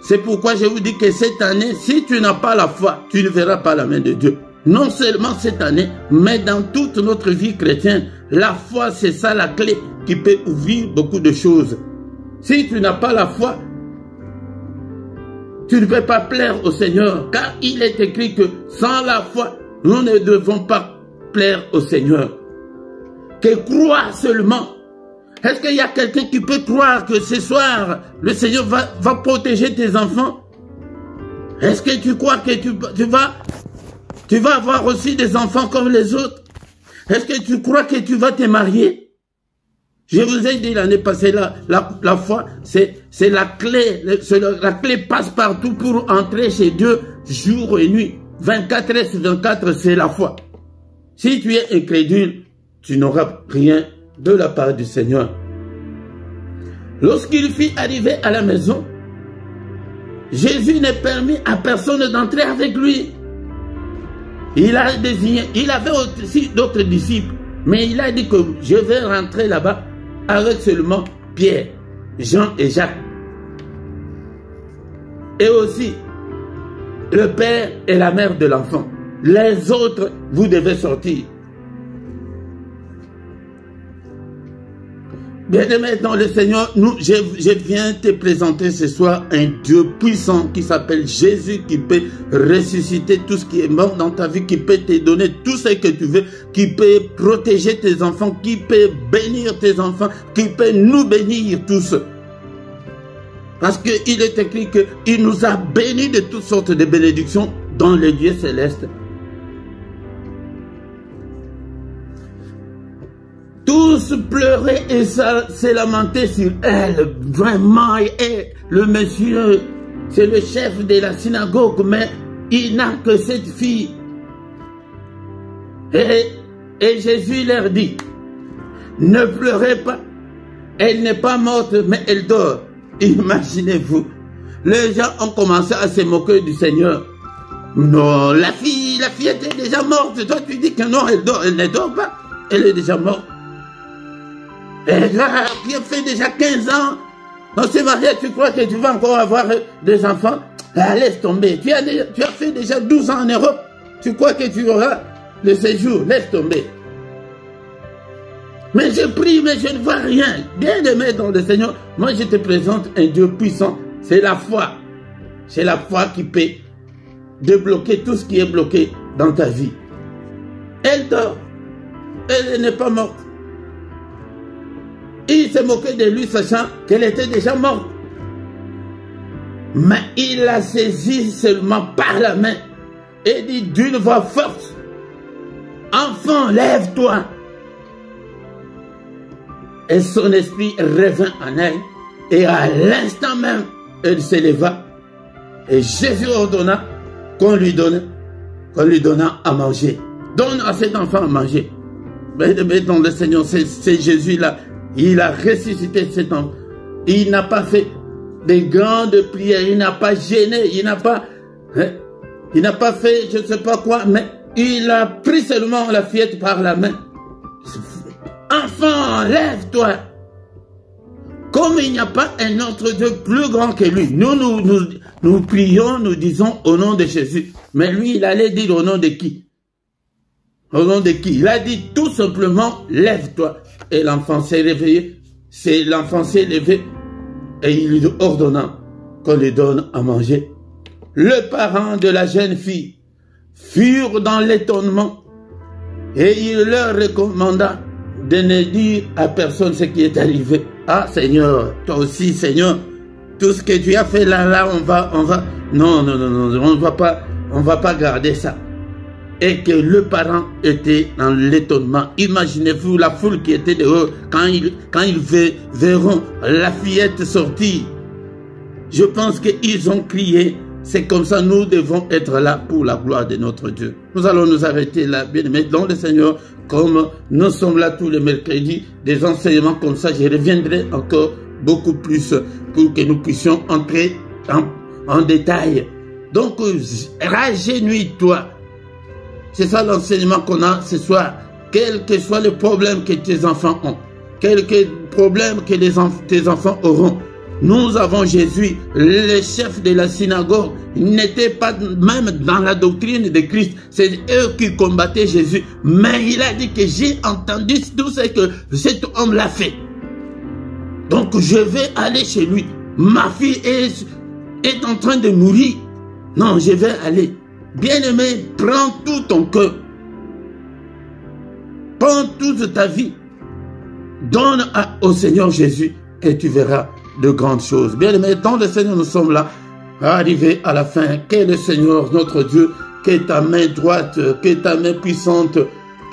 c'est pourquoi je vous dis que cette année, si tu n'as pas la foi, tu ne verras pas la main de Dieu. Non seulement cette année, mais dans toute notre vie chrétienne, la foi, c'est ça la clé qui peut ouvrir beaucoup de choses. Si tu n'as pas la foi, tu ne peux pas plaire au Seigneur, car il est écrit que sans la foi, nous ne devons pas plaire au Seigneur. Que croire seulement. Est-ce qu'il y a quelqu'un qui peut croire que ce soir, le Seigneur va protéger tes enfants? Est-ce que tu crois que tu vas avoir aussi des enfants comme les autres? Est-ce que tu crois que tu vas te marier? Je vous ai dit l'année passée, la foi, c'est la clé. La clé passe partout pour entrer chez Dieu jour et nuit. 24 heures sur 24, c'est la foi. Si tu es incrédule, tu n'auras rien de la part du Seigneur. Lorsqu'il fut arrivé à la maison, Jésus ne permit à personne d'entrer avec lui. Il a désigné, il avait aussi d'autres disciples, mais il a dit que je vais rentrer là-bas avec seulement Pierre, Jean et Jacques. Et aussi le père et la mère de l'enfant. Les autres, vous devez sortir. Bien-aimé dans le Seigneur, je viens te présenter ce soir un Dieu puissant qui s'appelle Jésus, qui peut ressusciter tout ce qui est mort dans ta vie, qui peut te donner tout ce que tu veux, qui peut protéger tes enfants, qui peut bénir tes enfants, qui peut nous bénir tous. Parce qu'il est écrit qu'il nous a bénis de toutes sortes de bénédictions dans les lieux célestes. Tous pleuraient et se lamentaient sur elle. Vraiment, et le monsieur, c'est le chef de la synagogue, mais il n'a que cette fille. Et Jésus leur dit, ne pleurez pas, elle n'est pas morte, mais elle dort. Imaginez-vous, les gens ont commencé à se moquer du Seigneur. Non, la fille était déjà morte. Toi, tu dis que non, elle ne dort pas, elle est déjà morte. Et là, qui a fait déjà 15 ans, on s'est marié, tu crois que tu vas encore avoir des enfants? Ah, laisse tomber. Tu as fait déjà 12 ans en Europe. Tu crois que tu auras le séjour? Laisse tomber. Mais je prie, mais je ne vois rien. Bien-aimé dans le Seigneur, moi je te présente un Dieu puissant. C'est la foi. C'est la foi qui peut débloquer tout ce qui est bloqué dans ta vie. Elle dort. Elle n'est pas morte. Il s'est moqué de lui, sachant qu'elle était déjà morte. Mais il la saisit seulement par la main et dit d'une voix forte, « Enfant, lève-toi !» Et son esprit revint en elle, et à l'instant même, elle s'éleva. Et Jésus ordonna qu'on lui donna à manger. Donne à cet enfant à manger. Mais dans le Seigneur, c'est Jésus-là. Il a ressuscité cet enfant. Il n'a pas fait de grandes prières. Il n'a pas gêné. Il n'a pas fait je ne sais pas quoi. Mais il a pris seulement la fillette par la main. Enfant, lève-toi. Comme il n'y a pas un autre Dieu plus grand que lui. Nous prions, nous disons au nom de Jésus. Mais lui, il allait dire au nom de qui? Au nom de qui? Il a dit tout simplement, lève-toi. Et l'enfant s'est réveillé. L'enfant s'est levé. Et il lui ordonna qu'on lui donne à manger. Le parent de la jeune fille furent dans l'étonnement. Et il leur recommanda de ne dire à personne ce qui est arrivé. Ah Seigneur, toi aussi Seigneur, tout ce que tu as fait là, on va, non, on va pas garder ça. Et que le parent était dans l'étonnement. Imaginez-vous la foule qui était dehors quand ils verront la fillette sortir. Je pense qu'ils ont crié. C'est comme ça, nous devons être là pour la gloire de notre Dieu. Nous allons nous arrêter là, bien aimés, dans le Seigneur, comme nous sommes là tous les mercredis, des enseignements comme ça, je reviendrai encore beaucoup plus pour que nous puissions entrer en détail. Donc, rajeunis-toi. C'est ça l'enseignement qu'on a ce soir. Quel que soit le problème que tes enfants ont, quel que problème que tes enfants auront, nous avons Jésus, le chef de la synagogue. Il n'était pas même dans la doctrine de Christ. C'est eux qui combattaient Jésus. Mais il a dit que j'ai entendu tout ce que cet homme l'a fait. Donc je vais aller chez lui. Ma fille est en train de mourir. Non, je vais aller. Bien-aimé, prends tout ton cœur. Prends toute ta vie. Donne au Seigneur Jésus et tu verras de grandes choses. Bien-aimé, dans le Seigneur, nous sommes là, arrivés à la fin. Que le Seigneur, notre Dieu, que ta main droite, que ta main puissante,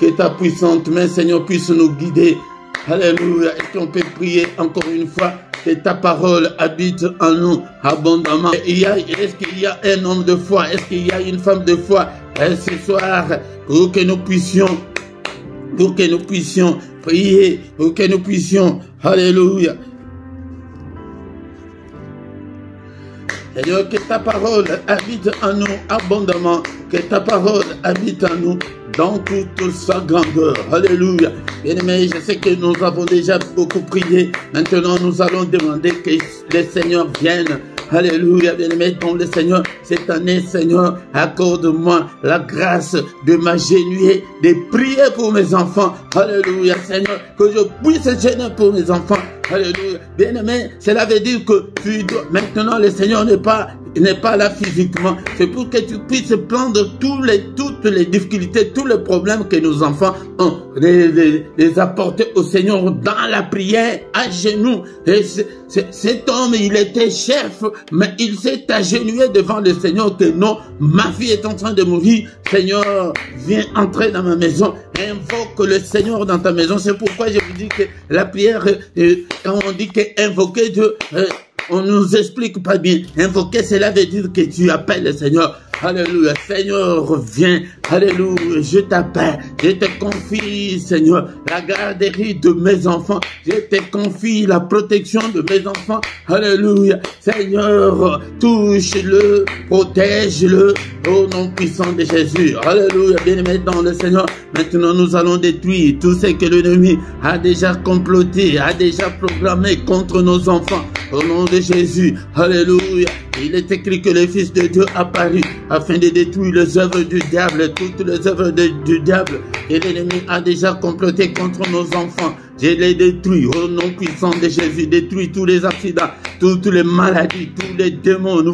que ta puissante main, Seigneur, puisse nous guider. Alléluia. Est-ce qu'on peut prier encore une fois? Que ta parole habite en nous abondamment. Est-ce qu'il y a un homme de foi? Est-ce qu'il y a une femme de foi ce soir pour que nous puissions prier, pour que nous puissions, alléluia. Seigneur, que ta parole habite en nous abondamment, que ta parole habite en nous dans toute sa grandeur. Alléluia. Bien-aimés, je sais que nous avons déjà beaucoup prié. Maintenant, nous allons demander que le Seigneur vienne Alléluia, bien-aimé dans le Seigneur. Cette année, Seigneur, accorde-moi la grâce de m'agenouiller, de prier pour mes enfants. Alléluia, Seigneur, que je puisse gêner pour mes enfants. Alléluia. Bien-aimé, cela veut dire que maintenant le Seigneur n'est pas là physiquement. C'est pour que tu puisses prendre toutes les difficultés, tous les problèmes que nos enfants ont, les apporter au Seigneur dans la prière, à genoux. Et cet homme, il était chef, mais il s'est agenouillé devant le Seigneur que non, ma fille est en train de mourir. Seigneur, viens entrer dans ma maison. Invoque le Seigneur dans ta maison. C'est pourquoi je vous dis que la prière, quand on dit qu'invoquer Dieu, on nous explique pas bien. Invoquer, cela veut dire que tu appelles le Seigneur. Alléluia. Seigneur, viens. Alléluia. Je t'appelle. Je te confie, Seigneur, la garderie de mes enfants. Je te confie la protection de mes enfants. Alléluia. Seigneur, touche-le, protège-le au nom puissant de Jésus. Alléluia. Bien-aimé dans le Seigneur. Maintenant, nous allons détruire tout ce que l'ennemi a déjà comploté, a déjà programmé contre nos enfants. Au nom de Jésus. Alléluia. Il est écrit que le Fils de Dieu apparut afin de détruire les œuvres du diable, toutes les œuvres du diable. Et l'ennemi a déjà comploté contre nos enfants. Je les détruis au nom puissant de Jésus. Détruis tous les accidents, toutes les maladies, tous les démons.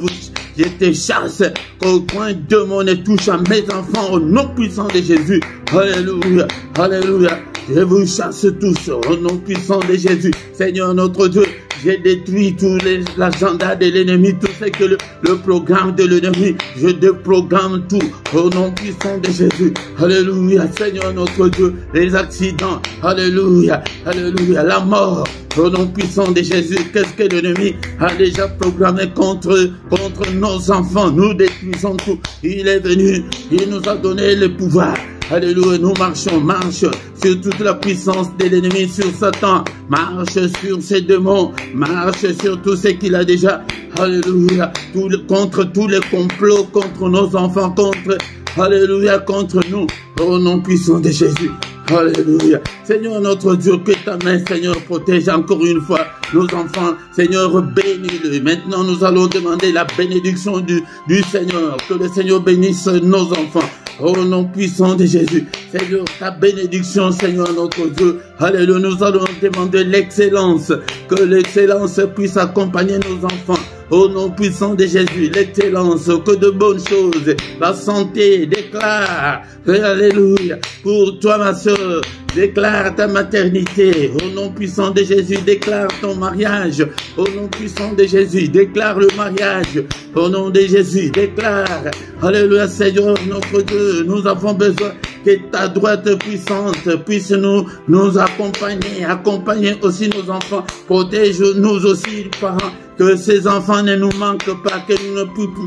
Je te chasse qu'aucun démon ne touche à mes enfants au nom puissant de Jésus. Alléluia. Alléluia. Je vous chasse tous au nom puissant de Jésus. Seigneur notre Dieu, j'ai détruit tous les agendas de l'ennemi, tout ce que le programme de l'ennemi, je déprogramme tout au nom puissant de Jésus. Alléluia, Seigneur notre Dieu, les accidents, alléluia, alléluia, la mort, au nom puissant de Jésus. Qu'est-ce que l'ennemi a déjà programmé contre nos enfants? Nous détruisons tout. Il est venu, il nous a donné le pouvoir. Alléluia, nous marche sur toute la puissance de l'ennemi, sur Satan, marche sur ses démons, marche sur tout ce qu'il a déjà, alléluia, contre tous les complots, contre nos enfants, alléluia, contre nous, au nom puissant de Jésus. Alléluia. Seigneur notre Dieu, que ta main, Seigneur, protège encore une fois nos enfants. Seigneur, bénis-le. Maintenant, nous allons demander la bénédiction du Seigneur. Que le Seigneur bénisse nos enfants. Au nom puissant de Jésus. Seigneur, ta bénédiction, Seigneur notre Dieu. Alléluia. Nous allons demander l'excellence. Que l'excellence puisse accompagner nos enfants. Au nom puissant de Jésus, l'excellence, que de bonnes choses, la santé, déclare, alléluia, pour toi ma soeur, déclare ta maternité, au nom puissant de Jésus, déclare ton mariage, au nom puissant de Jésus, déclare le mariage, au nom de Jésus, déclare, alléluia Seigneur notre Dieu, nous avons besoin que ta droite puissante puisse nous accompagner aussi nos enfants, protège-nous aussi parents, que ces enfants ne nous manquent pas, que nous ne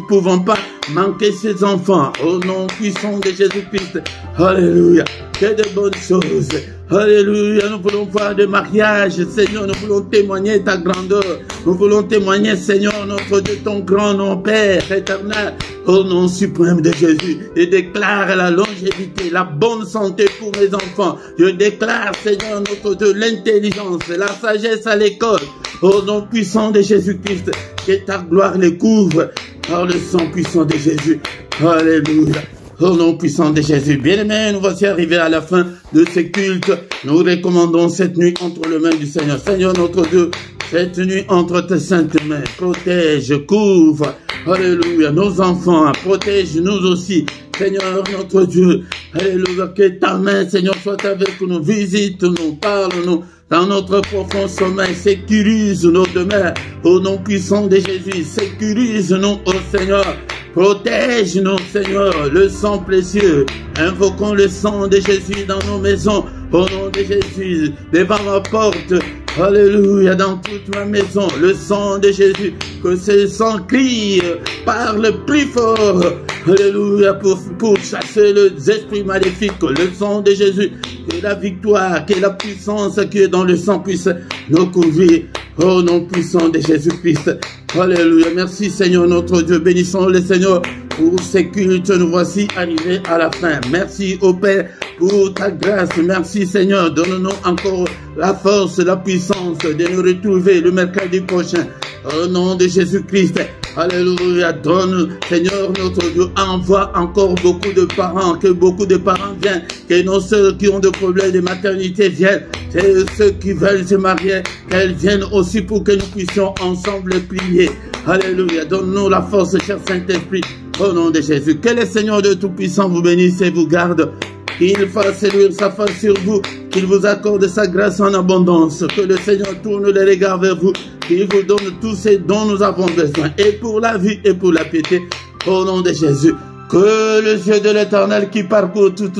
pouvons pas manquer ces enfants. Au nom puissant de Jésus-Christ. Alléluia. Que de bonnes choses. Alléluia. Nous voulons voir des mariages, Seigneur. Nous voulons témoigner ta grandeur. Nous voulons témoigner, Seigneur, notre Dieu, ton grand nom, Père éternel. Au nom suprême de Jésus. Je déclare la longévité, la bonne santé pour mes enfants. Je déclare, Seigneur, notre Dieu, l'intelligence, la sagesse à l'école. Au nom puissant de Jésus-Christ, que ta gloire les couvre par le sang puissant de Jésus. Alléluia. Au nom puissant de Jésus. Bien-aimés, nous voici arrivés à la fin de ce culte. Nous recommandons cette nuit entre les mains du Seigneur. Seigneur notre Dieu, cette nuit entre tes saintes mains, protège, couvre, alléluia, nos enfants, protège-nous aussi. Seigneur notre Dieu, alléluia, que ta main, Seigneur, soit avec nous, visite-nous, parle-nous. Dans notre profond sommeil, sécurise nos demeures. Au nom puissant de Jésus, sécurise-nous, ô Seigneur. Protège-nous, Seigneur, le sang précieux. Invoquons le sang de Jésus dans nos maisons. Au nom de Jésus, devant ma porte. Alléluia, dans toute ma maison, le sang de Jésus. Que ce sang crie, parle plus fort. Alléluia, pour chasser les esprits maléfiques. Le sang de Jésus. Que la victoire, que la puissance qui est dans le sang puisse nous couvrir. Au nom puissant de Jésus-Christ. Alléluia. Merci Seigneur notre Dieu. Bénissons le Seigneur pour ces cultes. Nous voici arrivés à la fin. Merci au Père pour ta grâce. Merci Seigneur. Donne-nous encore la force, la puissance de nous retrouver le mercredi prochain. Au nom de Jésus-Christ. Alléluia, donne, Seigneur notre Dieu, envoie encore beaucoup de parents, que beaucoup de parents viennent, que non ceux qui ont des problèmes de maternité viennent, c'est ceux qui veulent se marier, qu'elles viennent aussi pour que nous puissions ensemble prier. Alléluia, donne-nous la force, cher Saint-Esprit, au nom de Jésus. Que le Seigneur de Tout-Puissant vous bénisse et vous garde. Qu'il fasse luire sa face sur vous, qu'il vous accorde sa grâce en abondance, que le Seigneur tourne les regards vers vous, qu'il vous donne tout ce dont nous avons besoin, et pour la vie et pour la piété, au nom de Jésus. Que le Dieu de l'Éternel qui parcourt toute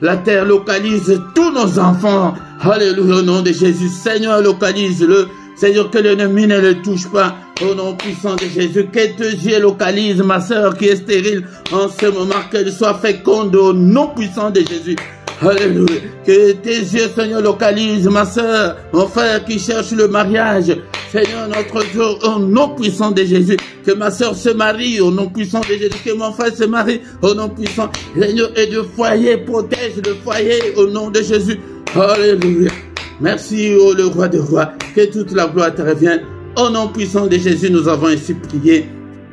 la terre localise tous nos enfants. Alléluia, au nom de Jésus. Seigneur, localise-le. Seigneur, que l'ennemi ne le touche pas. Au nom puissant de Jésus, que tes yeux localisent ma sœur qui est stérile en ce moment, qu'elle soit féconde au nom puissant de Jésus. Alléluia. Que tes yeux, Seigneur, localisent ma sœur, mon frère qui cherche le mariage. Seigneur, notre Dieu, au nom puissant de Jésus, que ma sœur se marie au nom puissant de Jésus, que mon frère se marie au nom puissant. Seigneur, et de foyer, protège le foyer au nom de Jésus. Alléluia. Merci, ô le roi des rois, que toute la gloire te revienne. Au nom puissant de Jésus, nous avons ainsi prié.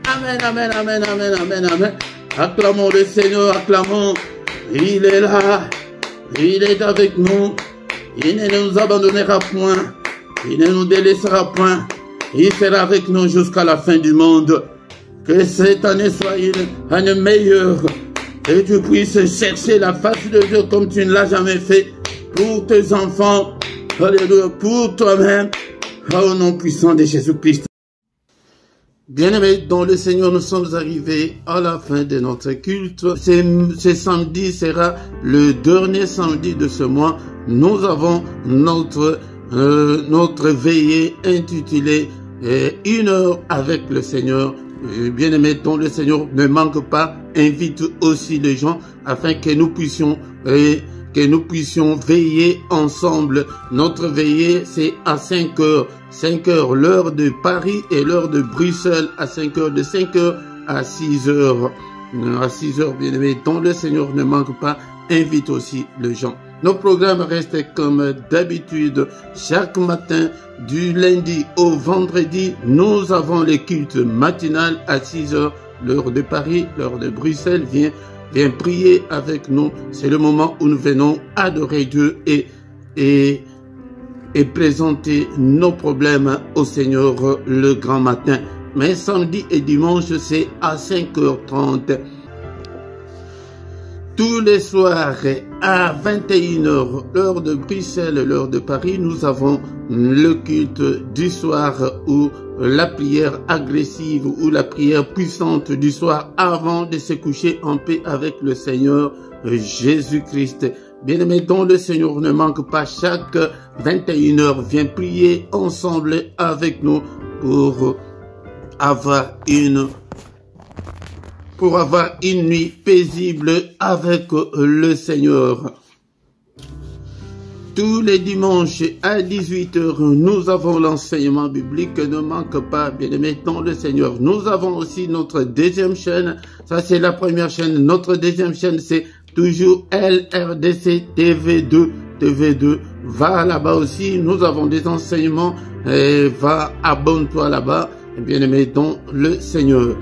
Amen, amen, amen, amen, amen, amen. Acclamons le Seigneur, acclamons. Il est là, il est avec nous. Il ne nous abandonnera point, il ne nous délaissera point. Il sera avec nous jusqu'à la fin du monde. Que cette année soit une année meilleure. Que tu puisses chercher la face de Dieu comme tu ne l'as jamais fait pour tes enfants. Alléluia, pour toi-même. Au nom puissant de Jésus-Christ. Bien-aimés, dans le Seigneur, nous sommes arrivés à la fin de notre culte. Ce samedi sera le dernier samedi de ce mois. Nous avons notre veillée intitulée Une heure avec le Seigneur. Bien-aimés, dont le Seigneur ne manque pas, invite aussi les gens afin que nous puissions veiller ensemble. Notre veillée, c'est à 5 heures. 5 heures, l'heure de Paris et l'heure de Bruxelles à 5 heures, de 5 heures à 6 heures. À 6 heures, bien aimé, dont le Seigneur ne manque pas, invite aussi les gens. Nos programmes restent comme d'habitude. Chaque matin, du lundi au vendredi, nous avons les cultes matinales à 6 heures. L'heure de Paris, l'heure de Bruxelles, viens prier avec nous. C'est le moment où nous venons adorer Dieu et présenter nos problèmes au Seigneur le grand matin. Mais samedi et dimanche, c'est à 5h30. Tous les soirs à 21h, l'heure de Bruxelles, l'heure de Paris, nous avons le culte du soir ou la prière agressive ou la prière puissante du soir avant de se coucher en paix avec le Seigneur Jésus-Christ. Bien-aimés, dont le Seigneur ne manque pas, chaque 21h, viens prier ensemble avec nous pour avoir une nuit paisible avec le Seigneur. Tous les dimanches à 18h, nous avons l'enseignement biblique. Ne manque pas, bien-aimés, dans le Seigneur. Nous avons aussi notre deuxième chaîne. Ça, c'est la première chaîne. Notre deuxième chaîne, c'est toujours LRDC TV2. TV2. Va là-bas aussi. Nous avons des enseignements. Va, abonne-toi là-bas. Bien-aimés, dans le Seigneur.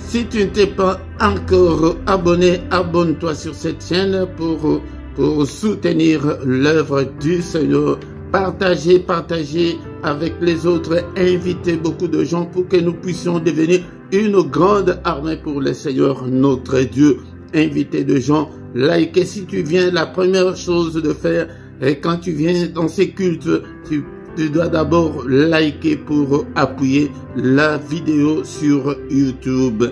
Si tu ne t'es pas encore abonné, abonne-toi sur cette chaîne pour soutenir l'œuvre du Seigneur. Partagez avec les autres, invitez beaucoup de gens pour que nous puissions devenir une grande armée pour le Seigneur, notre Dieu. Invitez des gens, likez. Si tu viens, la première chose de faire, et quand tu viens dans ces cultes, tu dois d'abord liker pour appuyer la vidéo sur YouTube.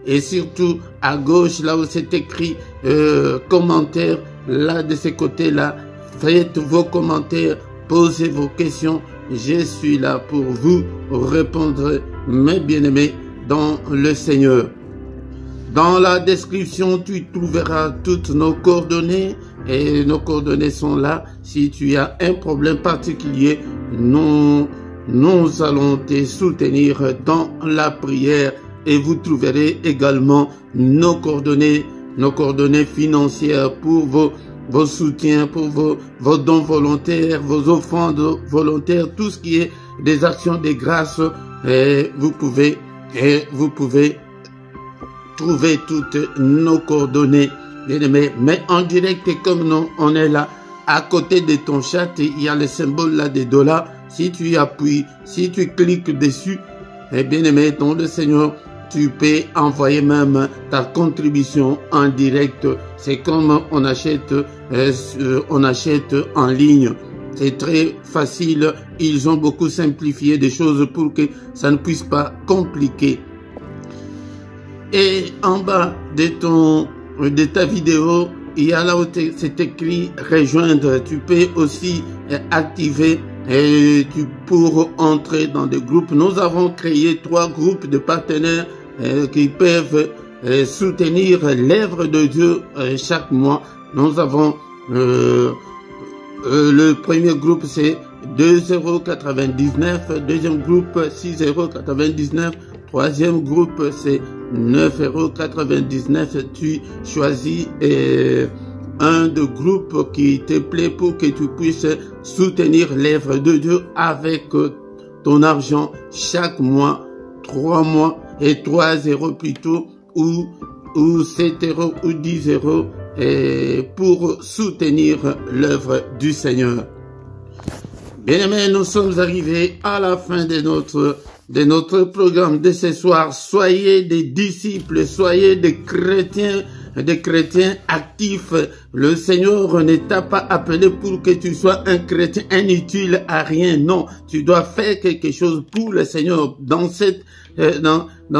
Et surtout, à gauche, là où c'est écrit commentaires, là de ces côtés-là, faites vos commentaires, posez vos questions. Je suis là pour vous répondre, mes bien-aimés, dans le Seigneur. Dans la description, tu trouveras toutes nos coordonnées et nos coordonnées sont là. Si tu as un problème particulier, nous allons te soutenir dans la prière et vous trouverez également nos coordonnées financières pour vos soutiens, pour vos dons volontaires, vos offrandes volontaires, tout ce qui est des actions de grâce. Et vous pouvez trouver toutes nos coordonnées, bien-aimés. Mais en direct, comme nous, on est là, à côté de ton chat, il y a le symbole là des dollars. Si tu y appuies, si tu cliques dessus, et bien-aimé, dans le Seigneur, tu peux envoyer même ta contribution en direct. C'est comme on achète en ligne. C'est très facile. Ils ont beaucoup simplifié des choses pour que ça ne puisse pas compliquer. Et en bas de ta vidéo, il y a là où c'est écrit rejoindre. Tu peux aussi activer pour entrer dans des groupes. Nous avons créé 3 groupes de partenaires qui peuvent soutenir l'œuvre de Dieu chaque mois. Nous avons le premier groupe, c'est 2,99 €. Deuxième groupe, 6,99 €. Troisième groupe, c'est 9,99 €. Tu choisis un de groupes qui te plaît pour que tu puisses soutenir l'œuvre de Dieu avec ton argent chaque mois, 3 mois et 3 € plutôt, ou 7 € ou 10 € pour soutenir l'œuvre du Seigneur. Bien-aimés, nous sommes arrivés à la fin de notre programme de ce soir. Soyez des disciples, soyez des chrétiens actifs. Le Seigneur ne t'a pas appelé pour que tu sois un chrétien inutile à rien. Non, tu dois faire quelque chose pour le Seigneur. Dans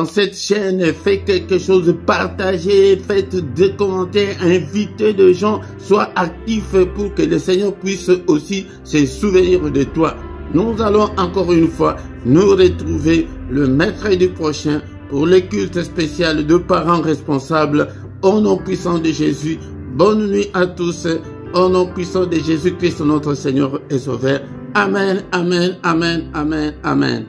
cette chaîne, fais quelque chose, partagez, faites des commentaires, invitez des gens, sois actif pour que le Seigneur puisse aussi se souvenir de toi. Nous allons encore une fois nous retrouver le mercredi prochain pour le culte spécial de parents responsables. Au nom puissant de Jésus, bonne nuit à tous. Au nom puissant de Jésus-Christ, notre Seigneur et Sauveur. Amen, amen, amen, amen, amen.